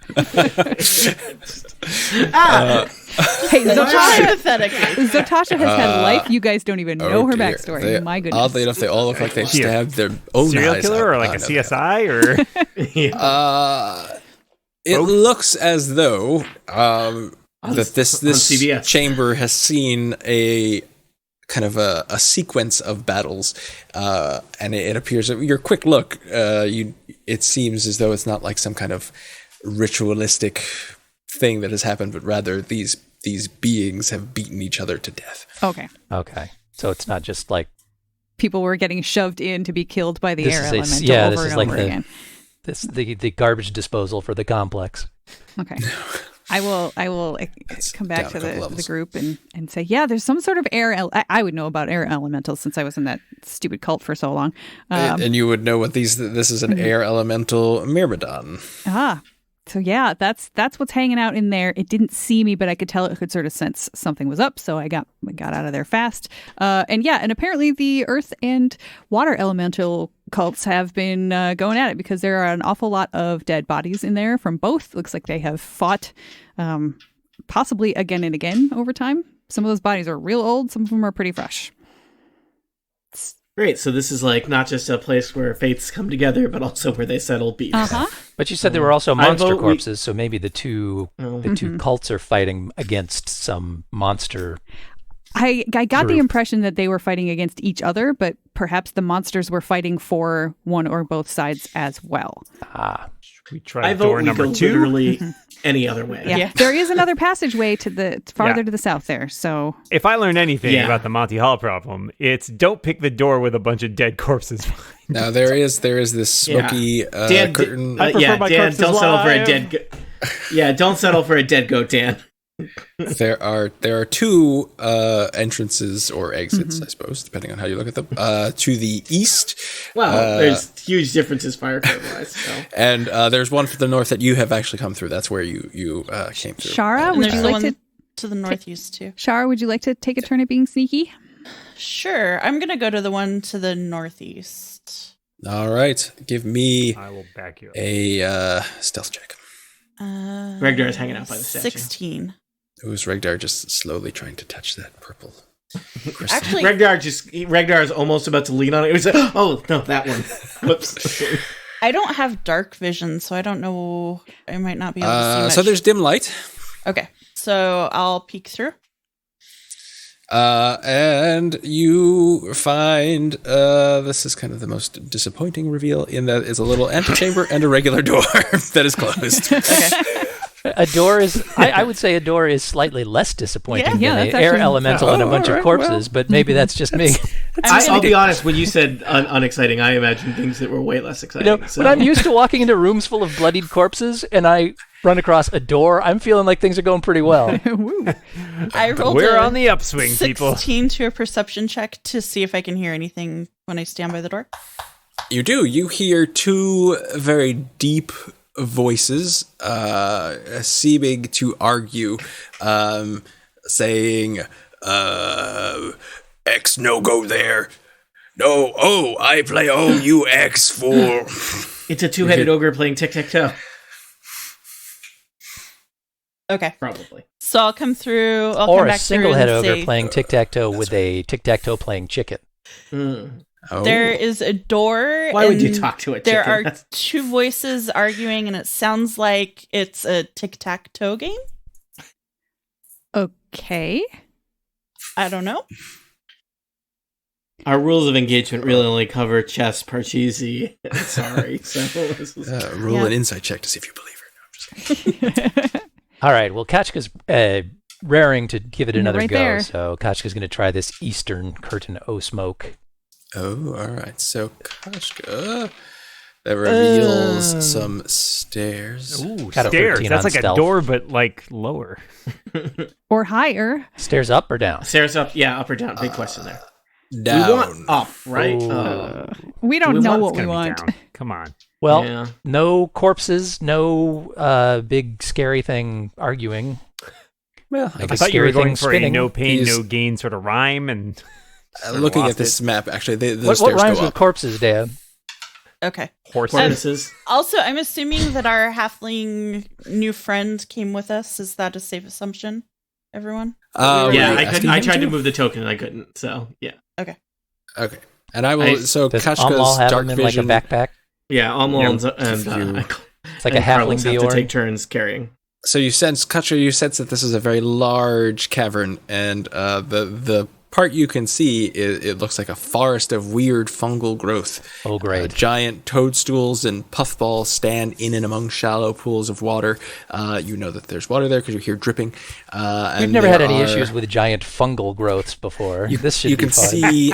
Hey, Hypothetically. Zatasha has had life. You guys don't even know her dear. backstory. My goodness. Oddly enough, they all look like they stabbed their own Serial eyes killer out. or like a No, CSI or It looks as though that this CBS. chamber has seen a kind of a sequence of battles, and it appears that your quick look, it seems as though it's not like some kind of ritualistic thing that has happened, but rather these these beings have beaten each other to death. Okay. Okay. So it's not just like People were getting shoved in to be killed by the This air is a- elemental yeah, over this is and like over the- again. the garbage disposal for the complex. Okay. I will come back down to a couple the levels. group and say, yeah, there's some sort of I would know about air elementals since I was in that stupid cult for so long. And you would know what this is an air elemental myrmidon. So yeah, that's what's hanging out in there. It didn't see me, but I could tell it could sort of sense something was up. So I got out of there fast. And apparently the earth and water elemental cults have been going at it because there are an awful lot of dead bodies in there from both. Looks like they have fought possibly again and again over time. Some of those bodies are real old. Some of them are pretty fresh. Great. So this is like not just a place where fates come together, but also where they settle beef. But you said there were also I monster vote we- corpses, so maybe the two cults are fighting against some monster. I got the Group. impression that they were fighting against each other, but perhaps the monsters were fighting for one or both sides as well. We try I vote door we number go 2. literally any other way. Yeah. There is another passageway to the farther Yeah. to the south there. So If I learned anything Yeah. about the Monty Hall problem, it's don't pick the door with a bunch of dead corpses. Now there is this smoky Dan, curtain. I prefer my Dan, corpses don't settle for a alive. dead. Don't settle for a dead goat, Dan. There are two entrances or exits, I suppose, depending on how you look at them. To the east, Well, there's huge differences fire code wise. So. and there's one for the north that you have actually come through. That's where you came through. Shara, And would there's you the like one to to the northeast too. Shara, would you like to take a turn at being sneaky? Sure, I'm gonna go to the one to the northeast. All right, give me I will back you up. a stealth check. Regdar is hanging out by the statue. 16. It was Regdar just slowly trying to touch that purple crystal. Actually, Regdar is almost about to lean on it. It was like, oh no, that one. Whoops. I don't have dark vision, so I don't know. I might not be able to see much. So there's dim light. Okay, so I'll peek through. And you find this is kind of the most disappointing reveal in that it's a little antechamber and a regular door that is closed. A door is, I would say a door is slightly less disappointing Yeah, than that's an air actually- elemental and a bunch of corpses, but maybe that's just me. I'll be honest. When you said unexciting, I imagined things that were way less exciting. When I'm used to walking into rooms full of bloodied corpses and I run across a door, I'm feeling like things are going pretty well. I rolled We're a on the upswing, 16 people. to a perception check to see if I can hear anything when I stand by the door. You do. You hear two very deep voices seeming to argue, saying, X no go there. No, I play you X for... it's a two-headed ogre playing tic-tac-toe. Okay, Probably. so I'll come through. I'll Or come a back single through head and ogre say, playing tic-tac-toe with a tic-tac-toe playing chicken. Oh. There is a door. Why would you and talk to a There chicken? are That's- two voices arguing, and it sounds like it's a tic-tac-toe game. Okay. I don't know. Our rules of engagement really only cover chess, parcheesi. Sorry. So this is- Roll Yeah. an insight check to see if you believe her. No, I'm just kidding. All right, well, Kachka's raring to give it You're another right go, there. so Kachka's going to try this Eastern Curtain O Smoke. Oh, all right. So, Kashka, that reveals some stairs. Ooh, Got a stairs. 13 That's on like stealth. a door, but like lower. Or higher. Stairs up or down? Stairs up, yeah, up or down. Big question there. Down. We want up, right? Oh. We don't we know want- what It's we gonna be want. down. Come on. Well, Yeah. no corpses, no big scary thing arguing. Well, Like I a thought you were scary going thing for a spinning. no pain, These- no gain sort of rhyme, and sort of looking at lost this it. map, actually, those What stairs rhymes go with up. corpses, Dan? Okay. Horses. Tortoises. Also, I'm assuming that our halfling new friend came with us. Is that a safe assumption, everyone? Yeah, were you I asking I him tried to move the token and I couldn't. So yeah, Okay. And I will. So, Does Kashka's Amlal have dark him in vision. like a backpack? yeah. Almond If and you- It's like a and Carlos halfling have to Bjorn. take turns carrying. So you sense, Kachka, you sense that this is a very large cavern, and the part you can see, it looks like a forest of weird fungal growth. Oh, great. Giant toadstools and puffballs stand in and among shallow pools of water. You know that there's water there because you hear dripping. We've never had any issues with giant fungal growths before. This should be fun. You can see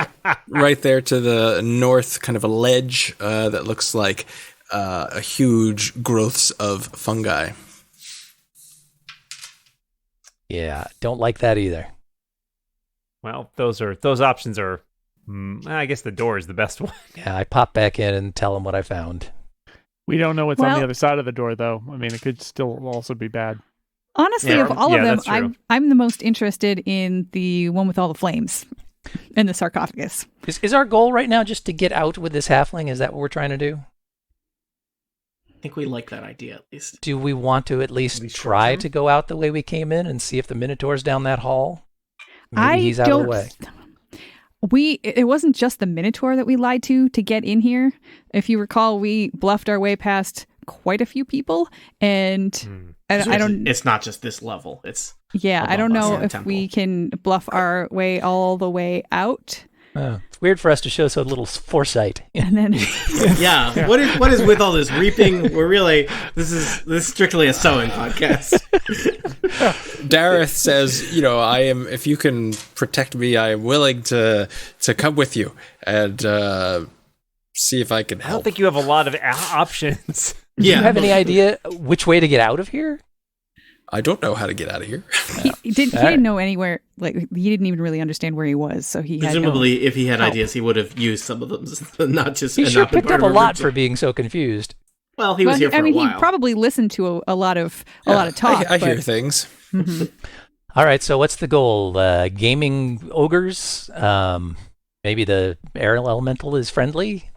right there to the north kind of a ledge that looks like a huge growths of fungi. Yeah, don't like that either. Well, those options are. I guess the door is the best one. Yeah, I pop back in and tell them what I found. We don't know what's on the other side of the door, though. I mean, it could still also be bad. Honestly, of all of them, I'm the most interested in the one with all the flames and the sarcophagus. Is our goal right now just to get out with this halfling? Is that what we're trying to do? I think we like that idea at least. Do we want to at least try to go out the way we came in and see if the Minotaur's down that hall? Maybe he's out of the way. It wasn't just the Minotaur that we lied to get in here. If you recall, we bluffed our way past quite a few people, and I don't. It's not just this level. It's I don't know if we can bluff our way all the way out. It's weird for us to show so little foresight. And then, yeah, what is with all this reaping? We're really this is strictly a sowing podcast. Dareth says, I am. If you can protect me, I am willing to come with you and see if I can help. I don't think you have a lot of options. Do you have any idea which way to get out of here? I don't know how to get out of here. He didn't know anywhere. Like, he didn't even really understand where he was. So he presumably, if he had ideas, he would have used some of them. Not just. He sure picked up a lot for being so confused. Well, he was here for a while. He probably listened to a lot of talk. I hear things. Mm-hmm. All right. So what's the goal? Gaming ogres. Maybe the air elemental is friendly.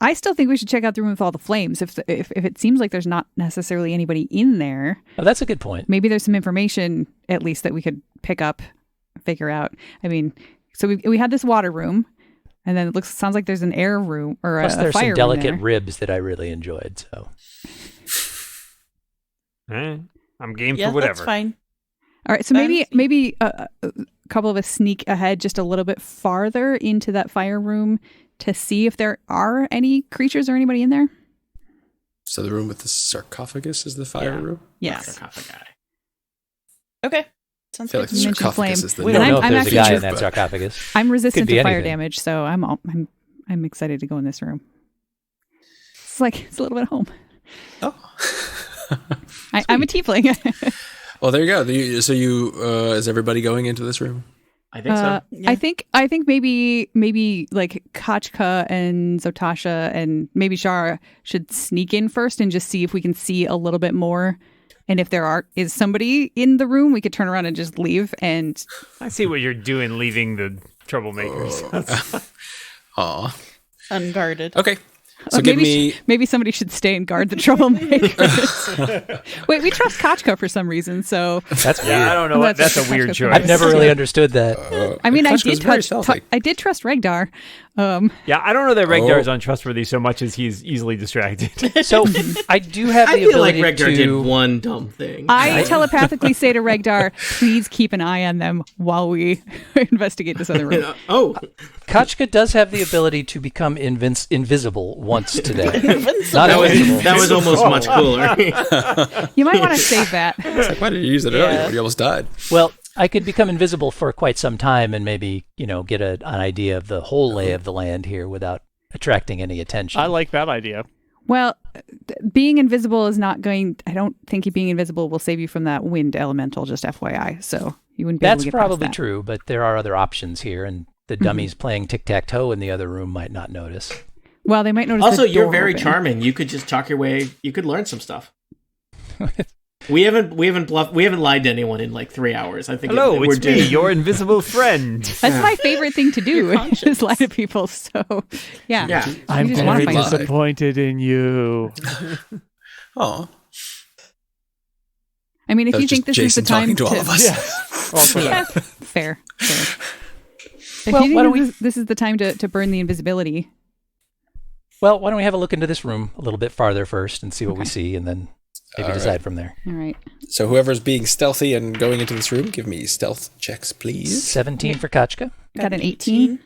I still think we should check out the room with all the flames. If it seems like there's not necessarily anybody in there. Oh, that's a good point. Maybe there's some information at least that we could pick up, figure out. I mean, so we had this water room, and then sounds like there's an air room or Plus a there's fire some delicate room there. ribs that I really enjoyed. So I'm game for whatever. That's fine. All right, so maybe a couple of us sneak ahead just a little bit farther into that fire room to see if there are any creatures or anybody in there. So the room with the sarcophagus is the fire room? Yes. Sarcophagi. Okay. Sounds good. Like You mentioned sarcophagus flame. is the we don't know if I'm there's a guy actually in that sarcophagus. I'm resistant Could be to fire anything. damage, so I'm excited to go in this room. It's a little bit home. Oh. I'm a tiefling. Well, there you go. So is everybody going into this room? I think so. Yeah. I think maybe like Kachka and Zotasha and maybe Shara should sneak in first and just see if we can see a little bit more. And if there is somebody in the room, we could turn around and just leave. And I see what you're doing, leaving the troublemakers. Aw. Unguarded. Okay. So give me. Maybe somebody should stay and guard the troublemakers. Wait, we trust Kachka for some reason, so That's weird. I don't know. That's a weird choice. I've never really understood that. I mean, I Kachka's did trust Regdar. Yeah, I don't know that Regdar is untrustworthy so much as he's easily distracted. So I do have the I feel like ability Regdar to. did one dumb thing. I telepathically say to Regdar, please keep an eye on them while we investigate this other room. Oh, Kachka does have the ability to become invisible once today. that was almost much cooler. You might want to save that. It's like, why did you use it earlier when you almost died? Well, I could become invisible for quite some time and maybe, get an idea of the whole lay of the land here without attracting any attention. I like that idea. Well, being invisible is not going. I don't think being invisible will save you from that wind elemental. Just FYI, so you wouldn't be able That's to get probably past that. true, but there are other options here, and the dummies playing tic-tac-toe in the other room might not notice. Well, they might notice. Also, the you're door very open. charming. You could just talk your way. You could learn some stuff. We haven't lied to anyone in like 3 hours. I think. Hello, we're it's me, your invisible friend. That's my favorite thing to do. Is lie to people. So, yeah. Yeah. I'm just very want to find disappointed in you. Oh. I mean, if That you was think just this is the Jason time talking to all of us. Yeah, fair. If Well, you why don't think this is the time to burn the invisibility. Well, why don't we have a look into this room a little bit farther first and see what we see, and then Maybe decide from there. All right. So whoever's being stealthy and going into this room, give me stealth checks, please. 17 for Kachka. Got an 18.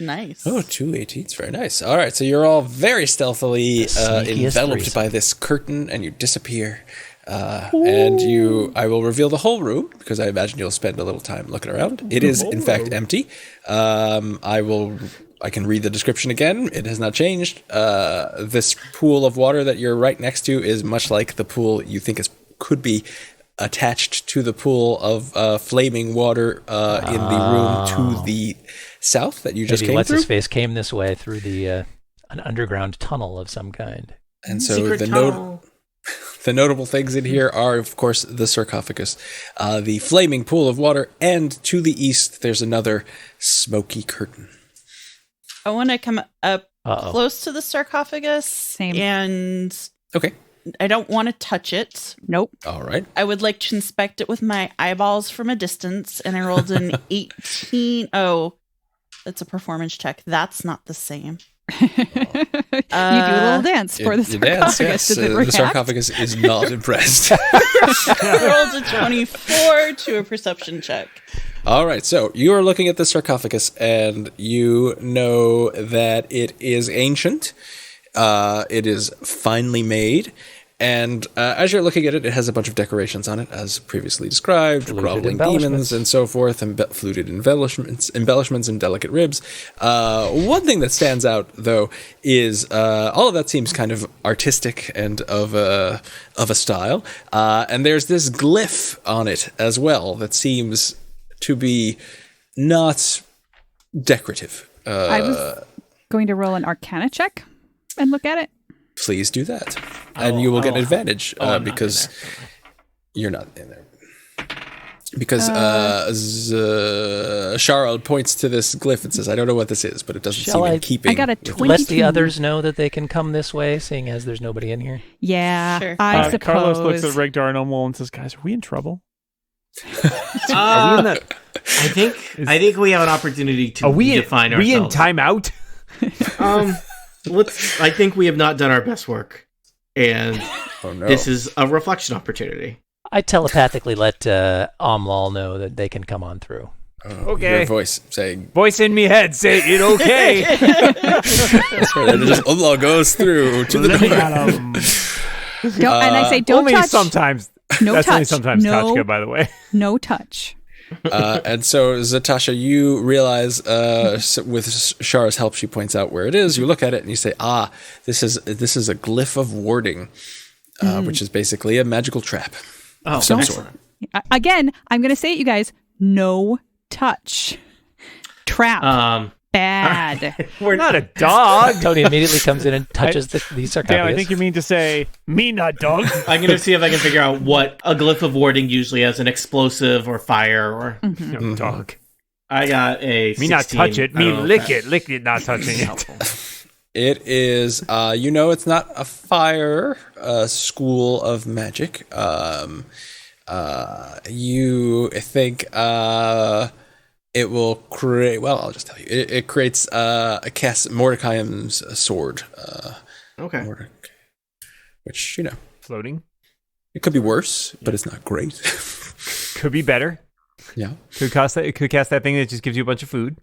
Nice. Oh, 2 18s. Very nice. All right, so you're all very stealthily enveloped threesome. by this curtain, and you disappear. I will reveal the whole room, because I imagine you'll spend a little time looking around. It is, in fact, empty. I can read the description again. It has not changed. This pool of water that you're right next to is much like the pool you think could be attached to the pool of flaming water in the room to the south that you just came what's through. his face came this way through the an underground tunnel of some kind. And so Secret tunnel. the notable things in here are, of course, the sarcophagus, the flaming pool of water, and to the east there's another smoky curtain. I want to come up Uh-oh. close to the sarcophagus. Same. And Okay. I don't want to touch it. Nope. All right. I would like to inspect it with my eyeballs from a distance. And I rolled an 18. Oh, that's a performance check. That's not the same. You do a little dance for the You dance, sarcophagus. yes. Does it The react? sarcophagus is not impressed. I rolled a 24 to a perception check. All right, so you are looking at the sarcophagus, and you know that it is ancient. It is finely made, and as you're looking at it, it has a bunch of decorations on it, as previously described, Fluted groveling embellishments. demons and so forth, and fluted embellishments and delicate ribs. One thing that stands out, though, is all of that seems kind of artistic and of a style, and there's this glyph on it as well that seems to be not decorative. I was going to roll an Arcana check and look at it. Please do that, and you will get an advantage I'm not in because there. you're not in there. Because Charles points to this glyph and says, "I don't know what this is, but it doesn't Shall seem I- in keeping." I got a with 20. Let the 22. others know that they can come this way, seeing as there's nobody in here. Yeah, Sure. I suppose. Carlos looks at Regdar and Omwol and says, "Guys, are we in trouble? Are we in the? I think we have an opportunity to Are we in? define We in ourselves. timeout? I think we have not done our best work, and Oh no! this is a reflection opportunity. I telepathically let Omlal know that they can come on through. Okay. Your voice saying, Voice in me head say it okay. "That's right." And just Umlaw goes through to the Let me door. at 'em. Don't, and I say, don't Only touch. sometimes. No That's touch. only sometimes no, Kachka, by the way. no touch. And so, Zatasha, you realize with Shara's help, she points out where it is. You look at it and you say, this is a glyph of warding, which is basically a magical trap of some sort. Again, I'm going to say it, you guys. No touch. Trap. Bad. We're not a dog. Tony immediately comes in and touches the Dan, sarcophagus. I think you mean to say me, not dog." I'm going to see if I can figure out what a glyph of warding usually has, an explosive or fire or... No, dog. I got a 16. Me not touch it. I Me don't know if lick that- it. Lick it, not touching it. It is, it's not a fire school of magic. You think it will create. Well, I'll just tell you. It creates a Mordecai's sword. Okay. Which Floating. it could be worse, but it's not great. Could be better. Yeah. Could cast that thing that just gives you a bunch of food.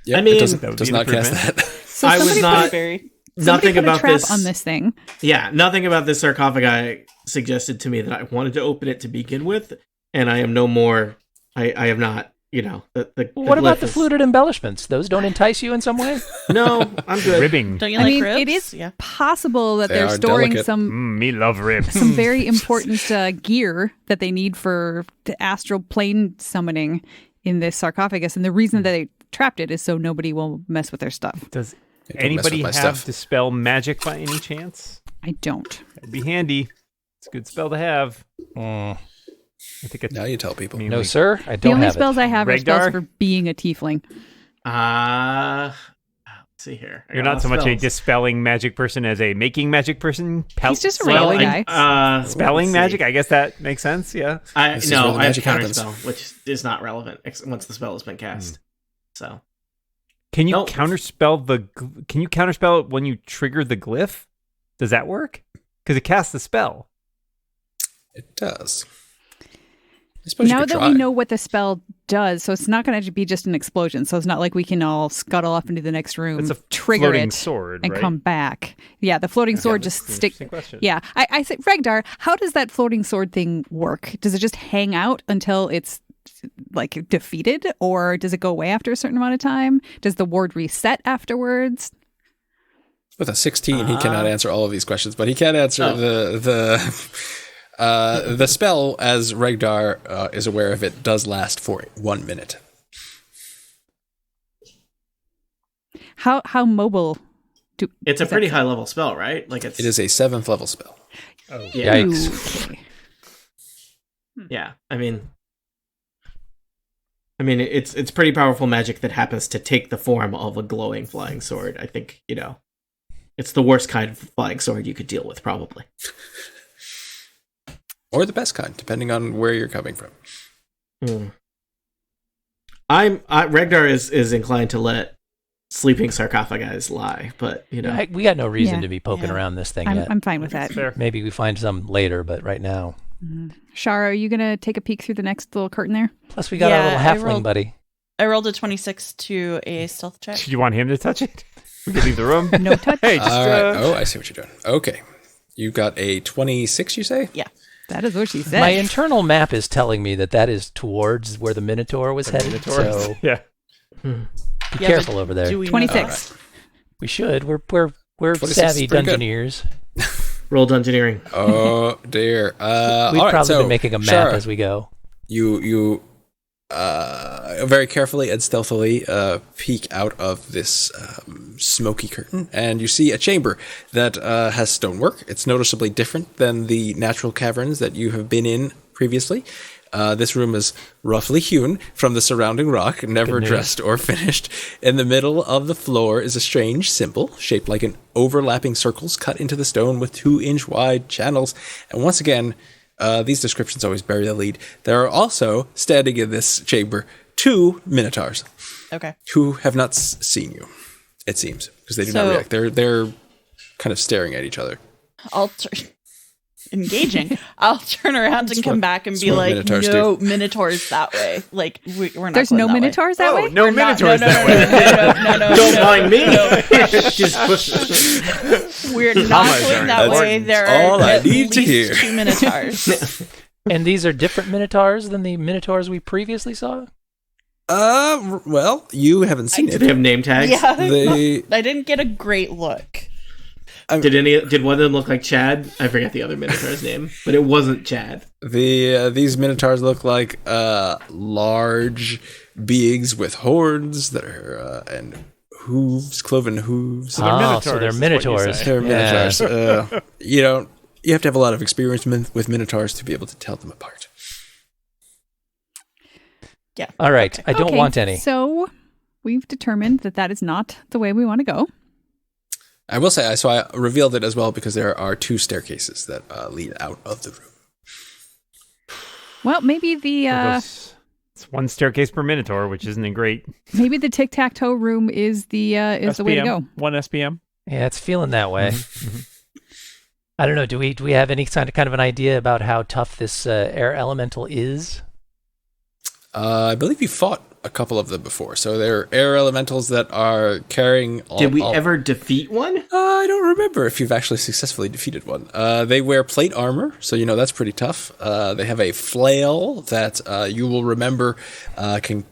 Yeah. I mean, it doesn't, that would does be an not cast improvement. that. So I was somebody not- put, Very. somebody Nothing put about a trap this on this thing. Yeah, nothing about this sarcophagi suggested to me that I wanted to open it to begin with, and I am no more. I have not. What about the glyph is- fluted embellishments? Those don't entice you in some way? No, I'm good. Ribbing. Don't you I like mean, ribs? it is Yeah. possible that They they're are storing delicate. some Me love ribs. some very important gear that they need for the astral plane summoning in this sarcophagus, and the reason that they trapped it is so nobody will mess with their stuff. Does Don't mess anybody with have my stuff. dispel magic by any chance? I don't. That'd be handy. It's a good spell to have. Mm. I think Now you tell people. I mean, No, we- sir. I The don't only have spells I have are spells Regdar? for being a tiefling. Let's see here. I You're got not so much a spells. dispelling magic person as a making magic person. He's just a Well, regular guy. Spelling let's see. magic. I guess that makes sense. Yeah. This is where the I have magic happens. counterspell, which is not relevant once the spell has been cast. So Can you Nope. counterspell Can you counterspell it when you trigger the glyph? Does that work? Because it casts the spell. It does. I suppose you Now could that try. we know what the spell does, so it's not going to be just an explosion. So it's not like we can all scuttle off into the next room, It's a trigger floating it, sword, and right? come back. Yeah, the floating sword that's just an stick. interesting question. Yeah, I say, Regdar, how does that floating sword thing work? Does it just hang out until it's like defeated, or does it go away after a certain amount of time? Does the ward reset afterwards? With a 16, he cannot answer all of these questions, but he can answer the spell, as Regdar is aware of it, does last for 1 minute. How mobile? It's a pretty high level spell, right? Like It is a 7th level spell. Yeah. Yikes. Okay. Yeah, I mean, it's pretty powerful magic that happens to take the form of a glowing flying sword. I think, it's the worst kind of flying sword you could deal with, probably. Or the best kind, depending on where you're coming from. Regdar is inclined to let sleeping sarcophagi lie, but We got no reason Yeah. to be poking around this thing I'm, yet. I'm fine with that. Fair. Maybe we find some later, but right now. Shara, are you going to take a peek through the next little curtain there? Plus, we got our little halfling buddy. I rolled a 26 to a stealth check. Do you want him to touch it? We can leave the room. No touch. Hey, just All right. Oh, I see what you're doing. Okay. You got a 26, you say? Yeah. That is what she said. My internal map is telling me that is towards where the Minotaur was headed. So yeah. be careful over there. Do we know- 26. We should. We're 26 is savvy pretty good. Dungeoneers. Roll dungeoneering. Oh, dear. We've all right, probably so, been making a map Shara, as we go. You very carefully and stealthily peek out of this smoky curtain, and you see a chamber that has stonework. It's noticeably different than the natural caverns that you have been in previously. This room is roughly hewn from the surrounding rock, never dressed or finished. In the middle of the floor is a strange symbol shaped like an overlapping circles cut into the stone with 2-inch wide channels. And once again, these descriptions always bury the lead. There are also, standing in this chamber, 2 minotaurs Okay. who have not seen you, it seems, because they do not react. They're kind of staring at each other. Engaging. I'll turn around and come back and be what like, minotaurs no, minotaurs that way. Like, we're not There's going no that way. minotaurs that way? No minotaurs that way. No, Don't mind me. Just push. we're not going that That's way. There all are I at need to least hear. 2 minotaurs. And these are different Minotaurs than the Minotaurs we previously saw? Well, you haven't seen Do it. they have name tags? Yeah. They, I didn't get a great look. Did one of them look like Chad? I forget the other minotaur's name, but it wasn't Chad. these minotaurs look like large beings with horns that are and hooves, cloven hooves. So they're Minotaurs. They're minotaurs. You have to have a lot of experience with minotaurs to be able to tell them apart. Yeah. All right. I don't Okay, want any. So we've determined that is not the way we want to go. I will say, so I revealed it as well because there are 2 staircases that lead out of the room. Well, maybe It's 1 staircase per minotaur, which isn't great. maybe the tic-tac-toe room is the way to go. 1 SPM. Yeah, it's feeling that way. I don't know. Do we have any kind of an idea about how tough this air elemental is? I believe you fought a couple of them before. So they're air elementals that are carrying... Did we ever defeat one? I don't remember if you've actually successfully defeated one. They wear plate armor, so that's pretty tough. They have a flail that you will remember can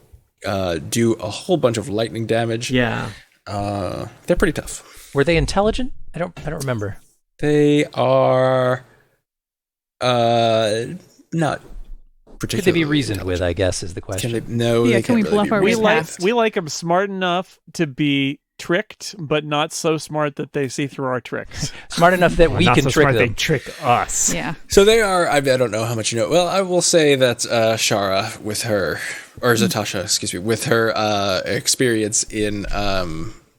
do a whole bunch of lightning damage. Yeah. They're pretty tough. Were they intelligent? I don't remember. They are not Could particularly they be reasoned with, intelligent. I guess, is the question. Can they? No, Yeah, they can we can't really bluff be our way reasoned past? with. We like them smart enough to be tricked, but not so smart that they see through our tricks. Smart enough that we Not can so trick smart them. They trick us. Yeah. So they are. I don't know how much you know. Well, I will say that Shara, with her, or Zatasha, excuse me, with her experience in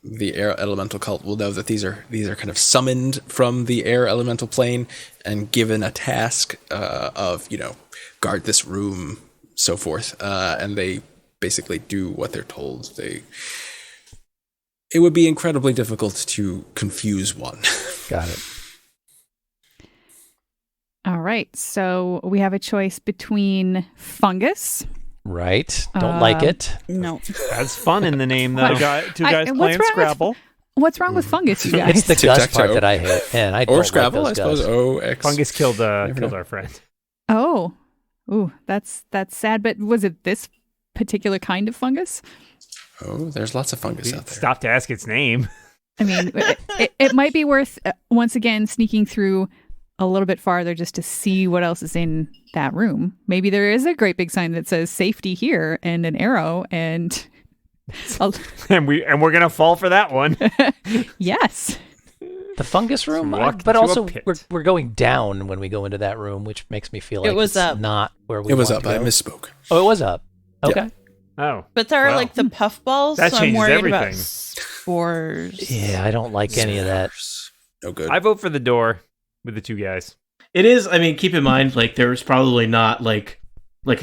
the air elemental cult, will know that these are kind of summoned from the air elemental plane and given a task of guard this room, so forth, and they basically do what they're told. It would be incredibly difficult to confuse one. Got it. All right. So we have a choice between fungus. Right. Don't like it. No. That's fun in the name, though. Two guys playing Scrabble. What's wrong with fungus, you guys? It's the Gus part that I hate. And I don't Scrabble, like I suppose. OX. Fungus killed our friend. Oh. Ooh, that's sad. But was it this particular kind of fungus? Oh, there's lots of fungus out there. Stop to ask its name. I mean, it might be worth, once again, sneaking through a little bit farther just to see what else is in that room. Maybe there is a great big sign that says safety here and an arrow and... and we're going to fall for that one. Yes. The fungus room, but also we're going down when we go into that room, which makes me feel like it's not where we. It was want up. to go. I misspoke. Oh, it was up. Okay. Yeah. Oh, but there are like the puff balls. That so I'm changes worried everything. about spores. Yeah, I don't like any of that. No good. I vote for the door with the two guys. It is. I mean, keep in mind, like there's probably not like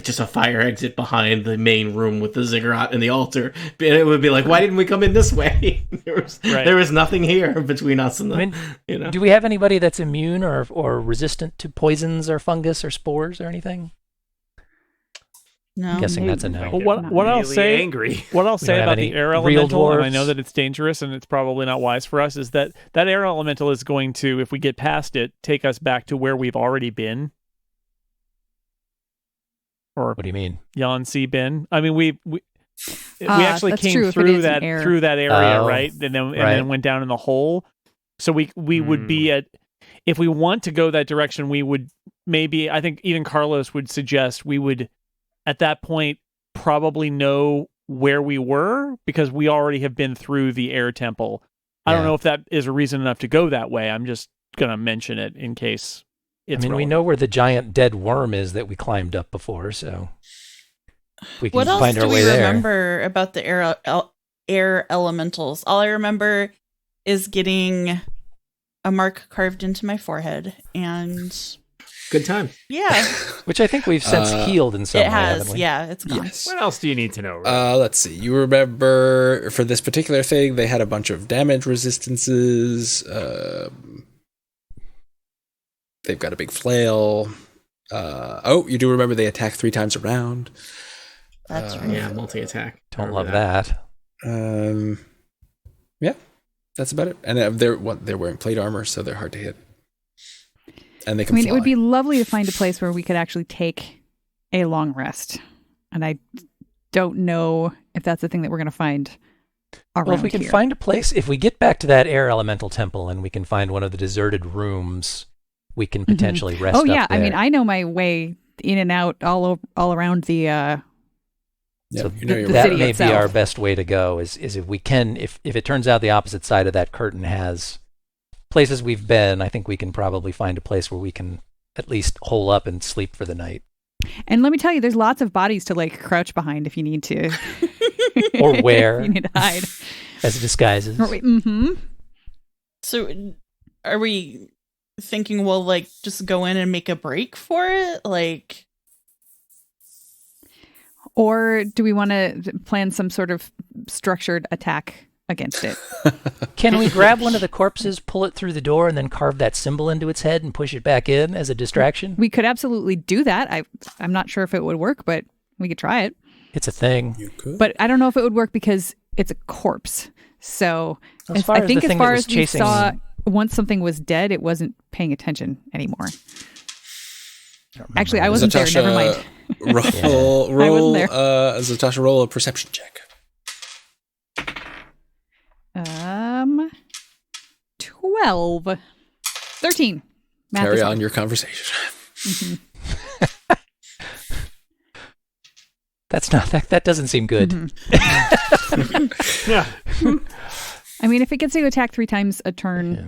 just a fire exit behind the main room with the ziggurat and the altar. And it would be like, why didn't we come in this way? There was nothing here between us and the. Do we have anybody that's immune or resistant to poisons or fungus or spores or anything? No. I'm guessing that's a no. Well, what I'll say, angry. what I'll say have about any the air real elemental, and I dwarves? know that it's dangerous and it's probably not wise for us, is that air elemental is going to, if we get past it, take us back to where we've already been. Or What do you mean? Yancy been. I mean, we actually that's came true, if it through is that an air. through that area, Oh, right? And right. then went down in the hole. So we would be at, if we want to go that direction, we would maybe, I think even Carlos would suggest we would at that point probably know where we were because we already have been through the air temple. I don't know if that is a reason enough to go that way. I'm just going to mention it in case it's we relevant. know where the giant dead worm is that we climbed up before, so we can What else find our do way we there. remember about the air elementals? All I remember is getting a mark carved into my forehead, and Good time. yeah, Which I think we've since healed in some it way, has. haven't we? Yeah, it's gone. Yes. What else do you need to know? Ray? Let's see. You remember for this particular thing, they had a bunch of damage resistances. They've got a big flail. You do remember they attack 3 times around. That's right. Yeah, multi-attack. Don't love that. Yeah, that's about it. And they're wearing plate armor, so they're hard to hit. And they can fly. It would be lovely to find a place where we could actually take a long rest. And I don't know if that's the thing that we're going to find around Well, if we can here. find a place, if we get back to that air elemental temple and we can find one of the deserted rooms, we can potentially rest Oh, up yeah. there. I mean, I know my way in and out all around the... Yeah, So you know your the that city may itself. be our best way to go is if we can, if it turns out the opposite side of that curtain has places we've been, I think we can probably find a place where we can at least hole up and sleep for the night. And let me tell you, there's lots of bodies to like crouch behind if you need to. Or wear. If you need to hide. As disguises. So, are we thinking we'll like just go in and make a break for it? Like, Or do we want to plan some sort of structured attack against it? Can we grab one of the corpses, pull it through the door, and then carve that symbol into its head and push it back in as a distraction? We could absolutely do that. I'm not sure if it would work, but we could try it. It's a thing. You could. But I don't know if it would work because it's a corpse. So As far I as think the as thing far that was as we chasing- saw, once something was dead, it wasn't paying attention anymore. Actually, I wasn't there. Never mind. Roll Zatasha, roll a perception check. 12. 13. Math Carry is on hard. your conversation. That's not that doesn't seem good. Yeah. I mean, if it gets to attack 3 times a turn, Yeah.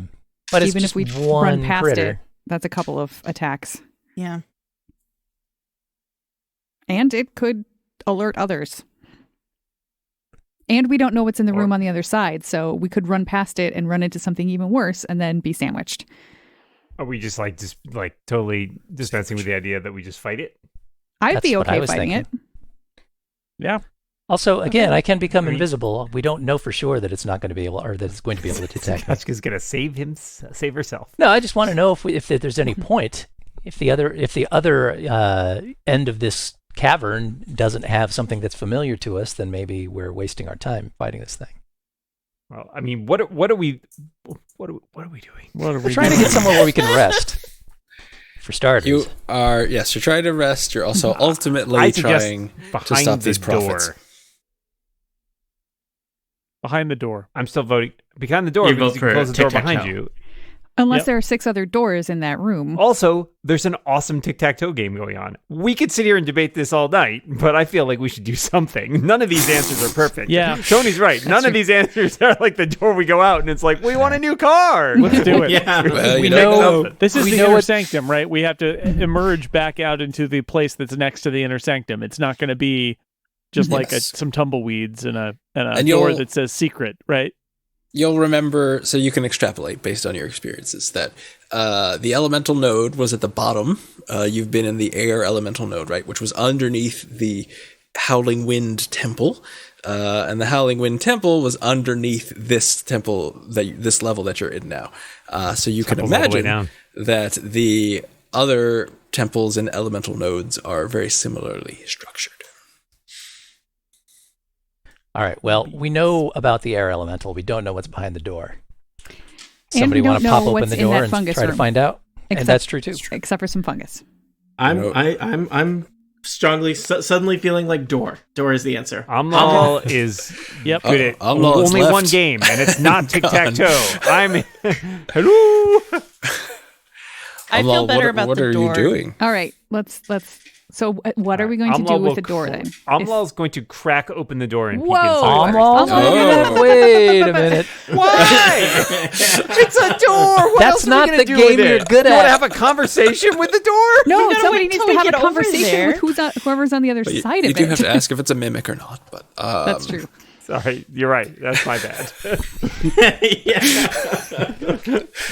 But it's even just if we one run past critter. it, that's a couple of attacks. yeah. And it could alert others. And we don't know what's in the room on the other side, so we could run past it and run into something even worse and then be sandwiched. Are we just totally dispensing with the idea that we just fight it? I'd That's be what I okay was fighting thinking. it. Yeah. Also, again, I can become Agreed. invisible. We don't know for sure that it's not going to be able, or that it's going to be able to detect us. Kachka's gonna save herself. No, I just want to know if there's any point. if the other end of this cavern doesn't have something that's familiar to us, then maybe we're wasting our time fighting this thing. Well, I mean, what are we doing? We're trying to get somewhere where we can rest. For starters, you're trying to rest. You're also ultimately trying to stop these profits. Behind the door. I'm still voting behind the door. You because vote you can for close the door tic-tac-toe. behind you. Unless there are 6 other doors in that room. Also, there's an awesome tic-tac-toe game going on. We could sit here and debate this all night, but I feel like we should do something. None of these answers are perfect. Yeah. Tony's right. None of these answers are like the door we go out and it's like, we want a new car. Let's do it. Yeah. Well, We you know know. this is We the know inner what- sanctum, right? We have to emerge back out into the place that's next to the inner sanctum. It's not going to be just like Yes. some tumbleweeds and a And door you'll- that says secret, right? You'll remember, so you can extrapolate based on your experiences, that the elemental node was at the bottom. You've been in the air elemental node, right, which was underneath the Howling Wind Temple. And the Howling Wind Temple was underneath this temple, this level that you're in now. So you can Temple's all the way imagine down. that the other temples and elemental nodes are very similarly structured. all right. Well, we know about the air elemental. We don't know what's behind the door. And Somebody we want don't to pop know open what's the in door that and fungus try to room. find out? And that's true too. Except for some fungus. I'm strongly suddenly feeling like door. Door is the answer. Amlal is Yep. good at Amlal is only left. one game, and it's not tic-tac-toe. I'm hello. I feel Amlal, better about what the are door. you doing? All right, let's. So what are we going to do with the door then? Amlal's going to crack open the door and peek Whoa. inside. Amlal, Oh. wait a minute. Why? It's a door. What That's else are not we gonna the do game with you're it? good You want to at. have a conversation with the door? No, We gotta somebody wait needs till to we have a get over conversation there. with whoever's on the other But side you of do it. have to ask if it's a mimic or not. But That's true. Sorry, you're right. That's my bad. Yeah.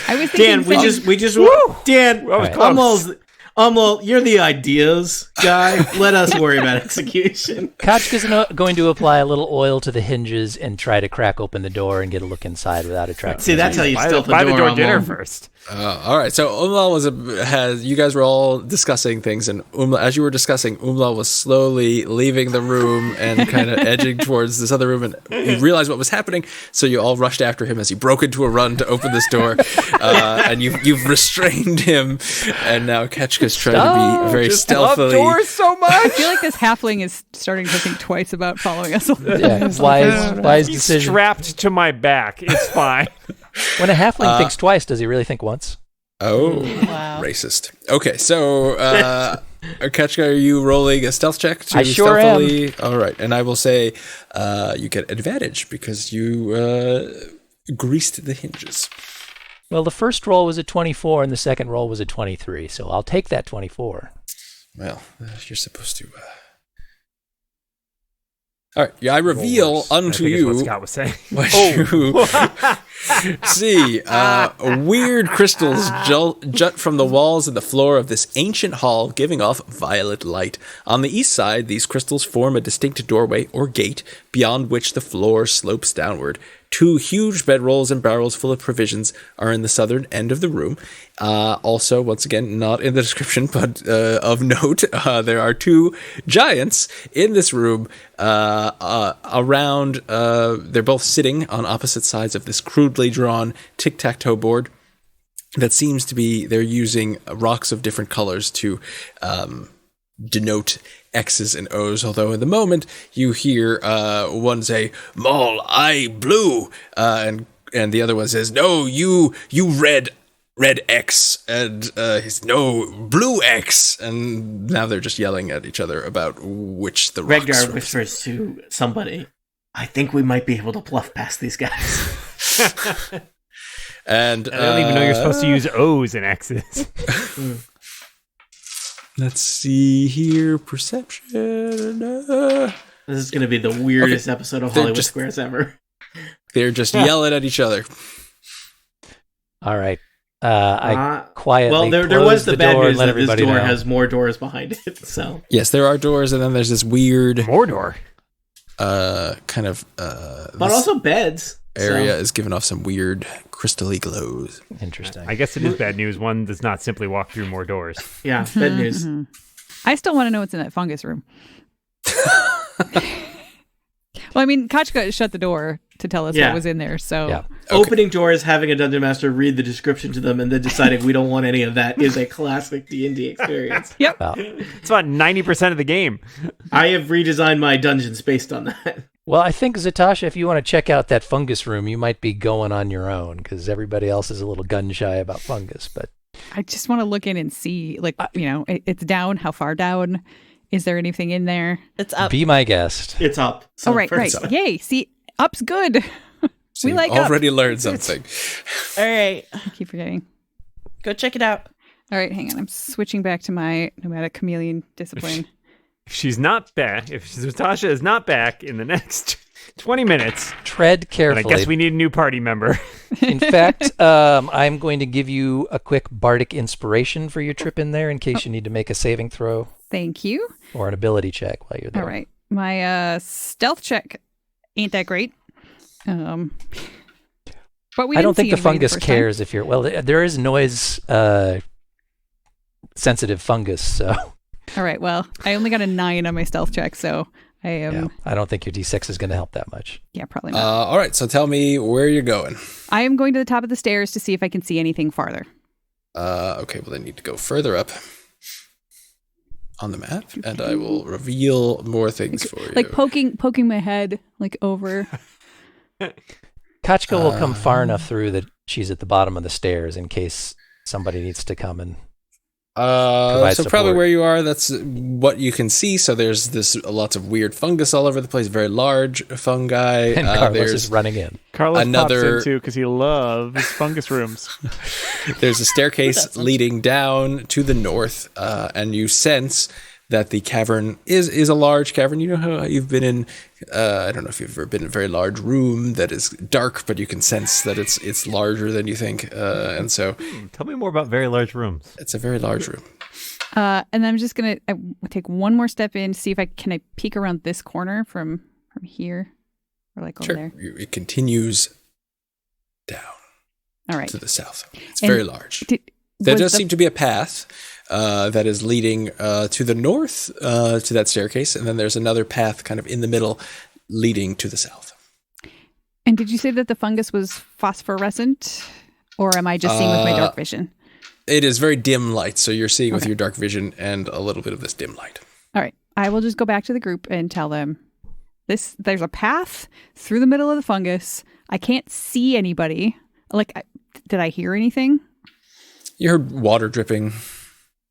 I was Dan, thinking we just Dan, was almost Amlal, you're the ideas guy. Let us worry about execution. Kachka's going to apply a little oil to the hinges and try to crack open the door and get a look inside without attracting. See, that's how you Buy stealth the buy the door door, dinner Amlal. first. all right. So Umlal you guys were all discussing things, and as you were discussing, Umlal was slowly leaving the room and kind of edging towards this other room, and you realized what was happening. So you all rushed after him as he broke into a run to open this door, and you've restrained him, and now Ketchka's trying to be very Just love stealthily. doors so I much. feel like this halfling is starting to think twice about following us. Yeah, wise He's decision. strapped to my back. It's fine. When a halfling thinks twice, does he really think once? Oh, Wow. racist. Okay, so Ketchka, are you rolling a stealth check to I sure am. stealthily? All right, and I will say you get advantage because you greased the hinges. Well, the first roll was a 24 and the second roll was a 23, so I'll take that 24. Well, you're supposed to. All right, yeah, I reveal I unto think it's what you Scott was saying. what you see. Weird crystals jut from the walls and the floor of this ancient hall, giving off violet light. On the east side, these crystals form a distinct doorway or gate, beyond which the floor slopes downward. 2 huge bedrolls and barrels full of provisions are in the southern end of the room. Also, once again, not in the description, but of note, there are 2 giants in this room around. They're both sitting on opposite sides of this crudely drawn tic-tac-toe board that seems to be they're using rocks of different colors to denote X's and O's, although in the moment you hear one say, "Maul, I blue," and the other one says, "No, you red X," and he's, "No, blue X," and now they're just yelling at each other about which the rocks Regdar represent. whispers to somebody, "I think we might be able to bluff past these guys." And I don't even know you're supposed to use O's and X's. Let's see here, perception. This is going to be the weirdest episode of They're Hollywood just- Squares ever. They're just yelling at each other. All right. I quietly well, there close was the bad door and news let that this everybody door know. has more doors behind it. So Yes, there are doors, and then there's this weird Mordor. kind of but also beds. area is giving off some weird crystal-y glows. Interesting. I guess it is bad news. One does not simply walk through more doors. Yeah, bad news. I still want to know what's in that fungus room. Well, I mean, Kachka shut the door to tell us what was in there, so... Yeah. Okay. Opening doors, having a dungeon master read the description to them, and then deciding we don't want any of that is a classic D&D experience. Yep. Well, It's about 90% of the game. I have redesigned my dungeons based on that. well, I think, Zatasha, if you want to check out that fungus room, you might be going on your own, because everybody else is a little gun-shy about fungus, but... I just want to look in and see, like, it's down. How far down? Is there anything in there? It's up. Be my guest. It's up. So Right. up. Yay. See, up's good. So we like you've already learned something. All right. I keep forgetting. Go check it out. All right, hang on. I'm switching back to my nomadic chameleon discipline. If she's not back, if Zatasha is not back in the next 20 minutes, Tread then I carefully. guess we need a new party member. In fact, I'm going to give you a quick bardic inspiration for your trip in there in case you need to make a saving throw Thank you. or an ability check while you're there. All right. My stealth check ain't that great. But we I don't didn't think see the fungus first time. cares if you're... Well, there is noise sensitive fungus, so... All right. Well, I only got a 9 on my stealth check, so I am... Yeah, I don't think your D6 is going to help that much. Yeah, probably not. All right, so tell me where you're going. I am going to the top of the stairs to see if I can see anything farther. Okay, well, then you need to go further up on the map, and I will reveal more things for you. Like poking my head, like, over... Kachka will come far enough through that she's at the bottom of the stairs in case somebody needs to come and provide so support. probably where you are, that's what you can see. So there's lots of weird fungus all over the place, very large fungi. And Carlos there's is running in. Carlos Another- pops into because he loves fungus rooms. There's a staircase leading down to the north, and you sense that the cavern is a large cavern. You know how you've been in, I don't know if you've ever been in a very large room that is dark, but you can sense that it's larger than you think. And so Tell me more about very large rooms. it's a very large room. And then I'm just going to take one more step in to see if I peek around this corner from here or like over there. It continues down All right. to the south. It's And very large. There does seem to be a path that is leading to the north to that staircase, and then there's another path kind of in the middle leading to the south. And did you say that the fungus was phosphorescent, or am I just seeing with my dark vision? It is very dim light, so you're seeing with your dark vision and a little bit of this dim light. All right. I will just go back to the group and tell them there's a path through the middle of the fungus. I can't see anybody. Did I hear anything? You heard water dripping.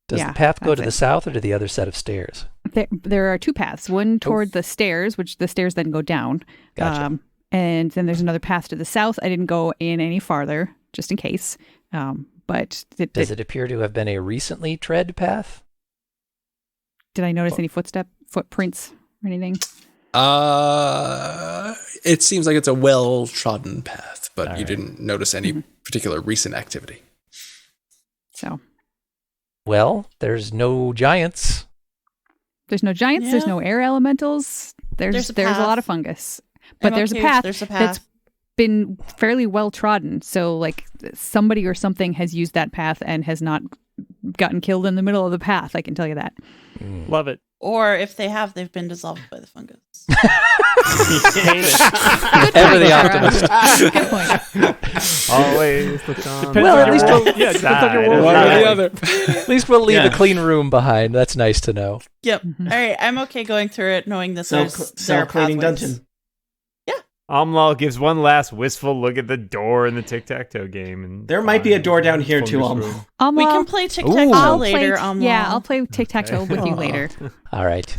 Does Yeah, the path go that's to the it. south or to the other set of stairs? There are two paths. One toward the stairs, which the stairs then go down. Gotcha. And then there's another path to the south. I didn't go in any farther, just in case. But Does it appear to have been a recently tread path? did I notice any footprints or anything? It seems like it's a well-trodden path, but All you right. didn't notice any particular recent activity. So Well, there's no giants. there's no giants. There's Yeah. no air elementals. There's There's a a path. lot of fungus, but I'm there's okay a if path. There's a That's path. been fairly well trodden. So like somebody or something has used that path and has not gotten killed in the middle of the path. I can tell you that. Love it. Or if they have, they've been dissolved by the fungus. Ever the Sarah. optimist. Good point. Always look on. Depends Well, on at your least wolf. we'll- Yeah, it depends on your Side. wolf. One or Right. the other. At least we'll leave Yeah. a clean room behind. That's nice to know. Yep. All right. I'm okay going through it, knowing that there are Self-cleaning pathways. dungeon. Amlal gives one last wistful look at the door in the tic-tac-toe game. And There might be a door down here too, Fungus Amlal. room. We can play tic tac Ooh. toe I'll later. play, yeah, I'll play tic-tac-toe with you later. All right.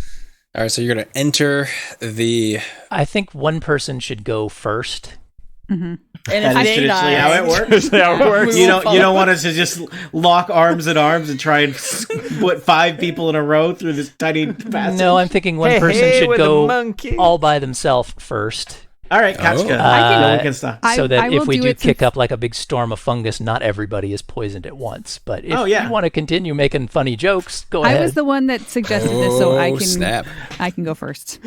All right, so you're going to enter the... I think one person should go first. And That if is they traditionally die, how it works. That's how it works. We You will don't want follow. us to just lock arms in arms and try and put 5 people in a row through this tiny passage? No, I'm thinking one Hey, person hey, should with a go monkey. all by themselves first. All right, Kachka. Oh. No one can stop. I- So that I if will we do do it kick since- up like a big storm of fungus, not everybody is poisoned at once. But if Oh, yeah. you want to continue making funny jokes, go ahead. I was the one that suggested this, so I Oh, can snap. I can go first.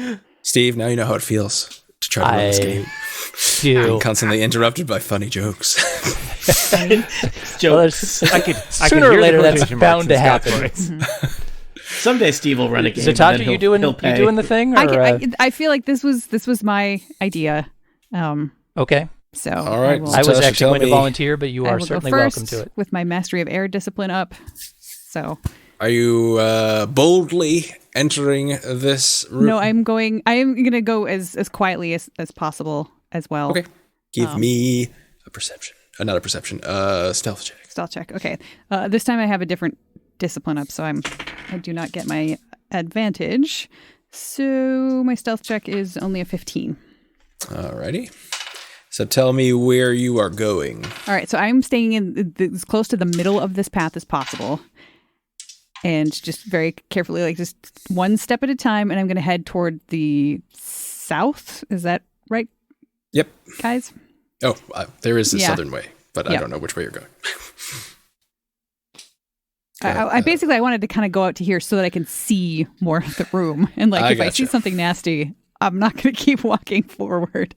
Steve, now you know how it feels to try to run this game. Do. I'm constantly interrupted by funny jokes. Jokes. Sooner or later, that's bound to happen. Someday Steve will run a game. Zatasha, you doing the thing? Or, I feel like this was my idea. Okay. So all right. I was actually going to volunteer, but you are certainly welcome to it. With my mastery of air discipline up. So. Are you boldly entering this room? No, I am going to go as quietly as possible as well. Okay. Give me a perception. Not a perception. Stealth check. Stealth check. Okay. This time I have a different discipline up, so I do not get my advantage. So my stealth check is only a 15. Alrighty. So tell me where you are going. All right. So I'm staying in as close to the middle of this path as possible. And just very carefully, like just one step at a time. And I'm going to head toward the south. Is that right? Yep. Guys? Oh, there is a southern way, but I don't know which way you're going. I basically wanted to kind of go out to here so that I can see more of the room. And like, if I see something nasty, I'm not going to keep walking forward.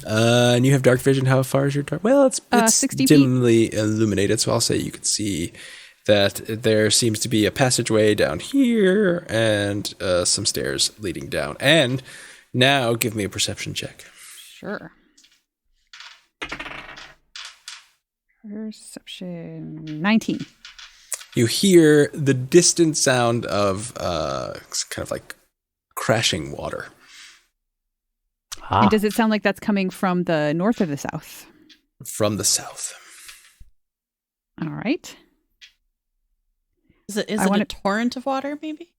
And you have dark vision. How far is your dark? Well, it's 60 dimly illuminated, so I'll say you could see that there seems to be a passageway down here and some stairs leading down. And now give me a perception check. Sure. Perception 19. You hear the distant sound of kind of like crashing water. And does it sound like that's coming from the north or the south? From the south. All right. Is it a torrent of water, maybe?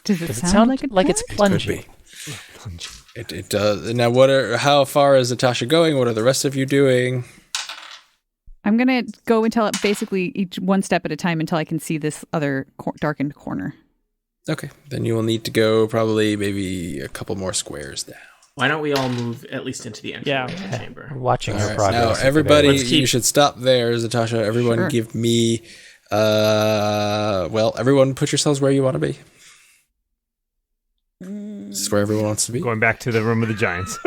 Does it sound like it's plunging? It could be. It does. Now, how far is Natasha going? What are the rest of you doing? I'm going to go until basically each one step at a time until I can see this other darkened corner. Okay. Then you will need to go probably maybe a couple more squares down. Why don't we all move at least into the entrance of the chamber? We're watching our right, progress. now, everybody, you should stop there, Zatasha. Everyone give me... everyone put yourselves where you want to be. This is where everyone wants to be. Going back to the room of the giants.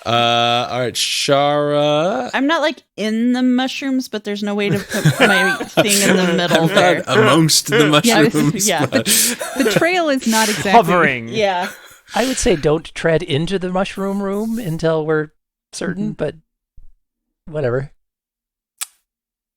All right, Shara. I'm not like in the mushrooms, but there's no way to put my thing in the middle there. Amongst the mushrooms. The trail is not exactly hovering. Yeah. I would say don't tread into the mushroom room until we're certain, but whatever.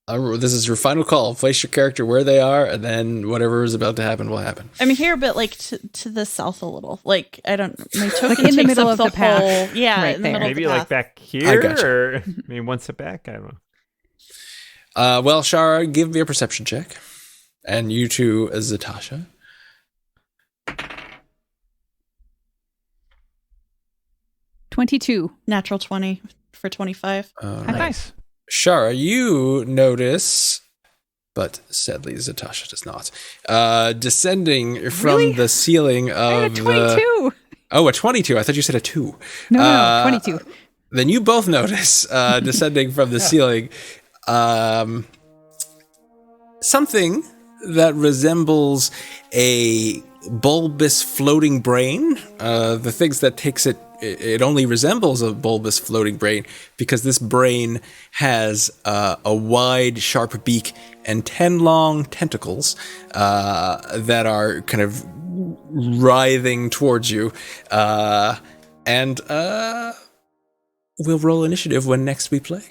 This is your final call. Place your character where they are, and then whatever is about to happen will happen. I'm here, but like to the south a little. Like I don't. My token like in the takes middle up of the path. whole, yeah, right in the there. middle Maybe of the like path. back here, or maybe one step back. I don't know. Well, Shara, give me a perception check, and you too, Zatasha. $22. Natural 20 for 25. Nice. Shara, you notice, but sadly Zatasha does not, descending from the ceiling of I had a 22. Oh, a 22. I thought you said a 2. No, 22. Then you both notice, descending from the ceiling, something that resembles a bulbous floating brain. The things that takes it only resembles a bulbous floating brain because this brain has a wide, sharp beak and 10 long tentacles that are kind of writhing towards you. And we'll roll initiative when next we play.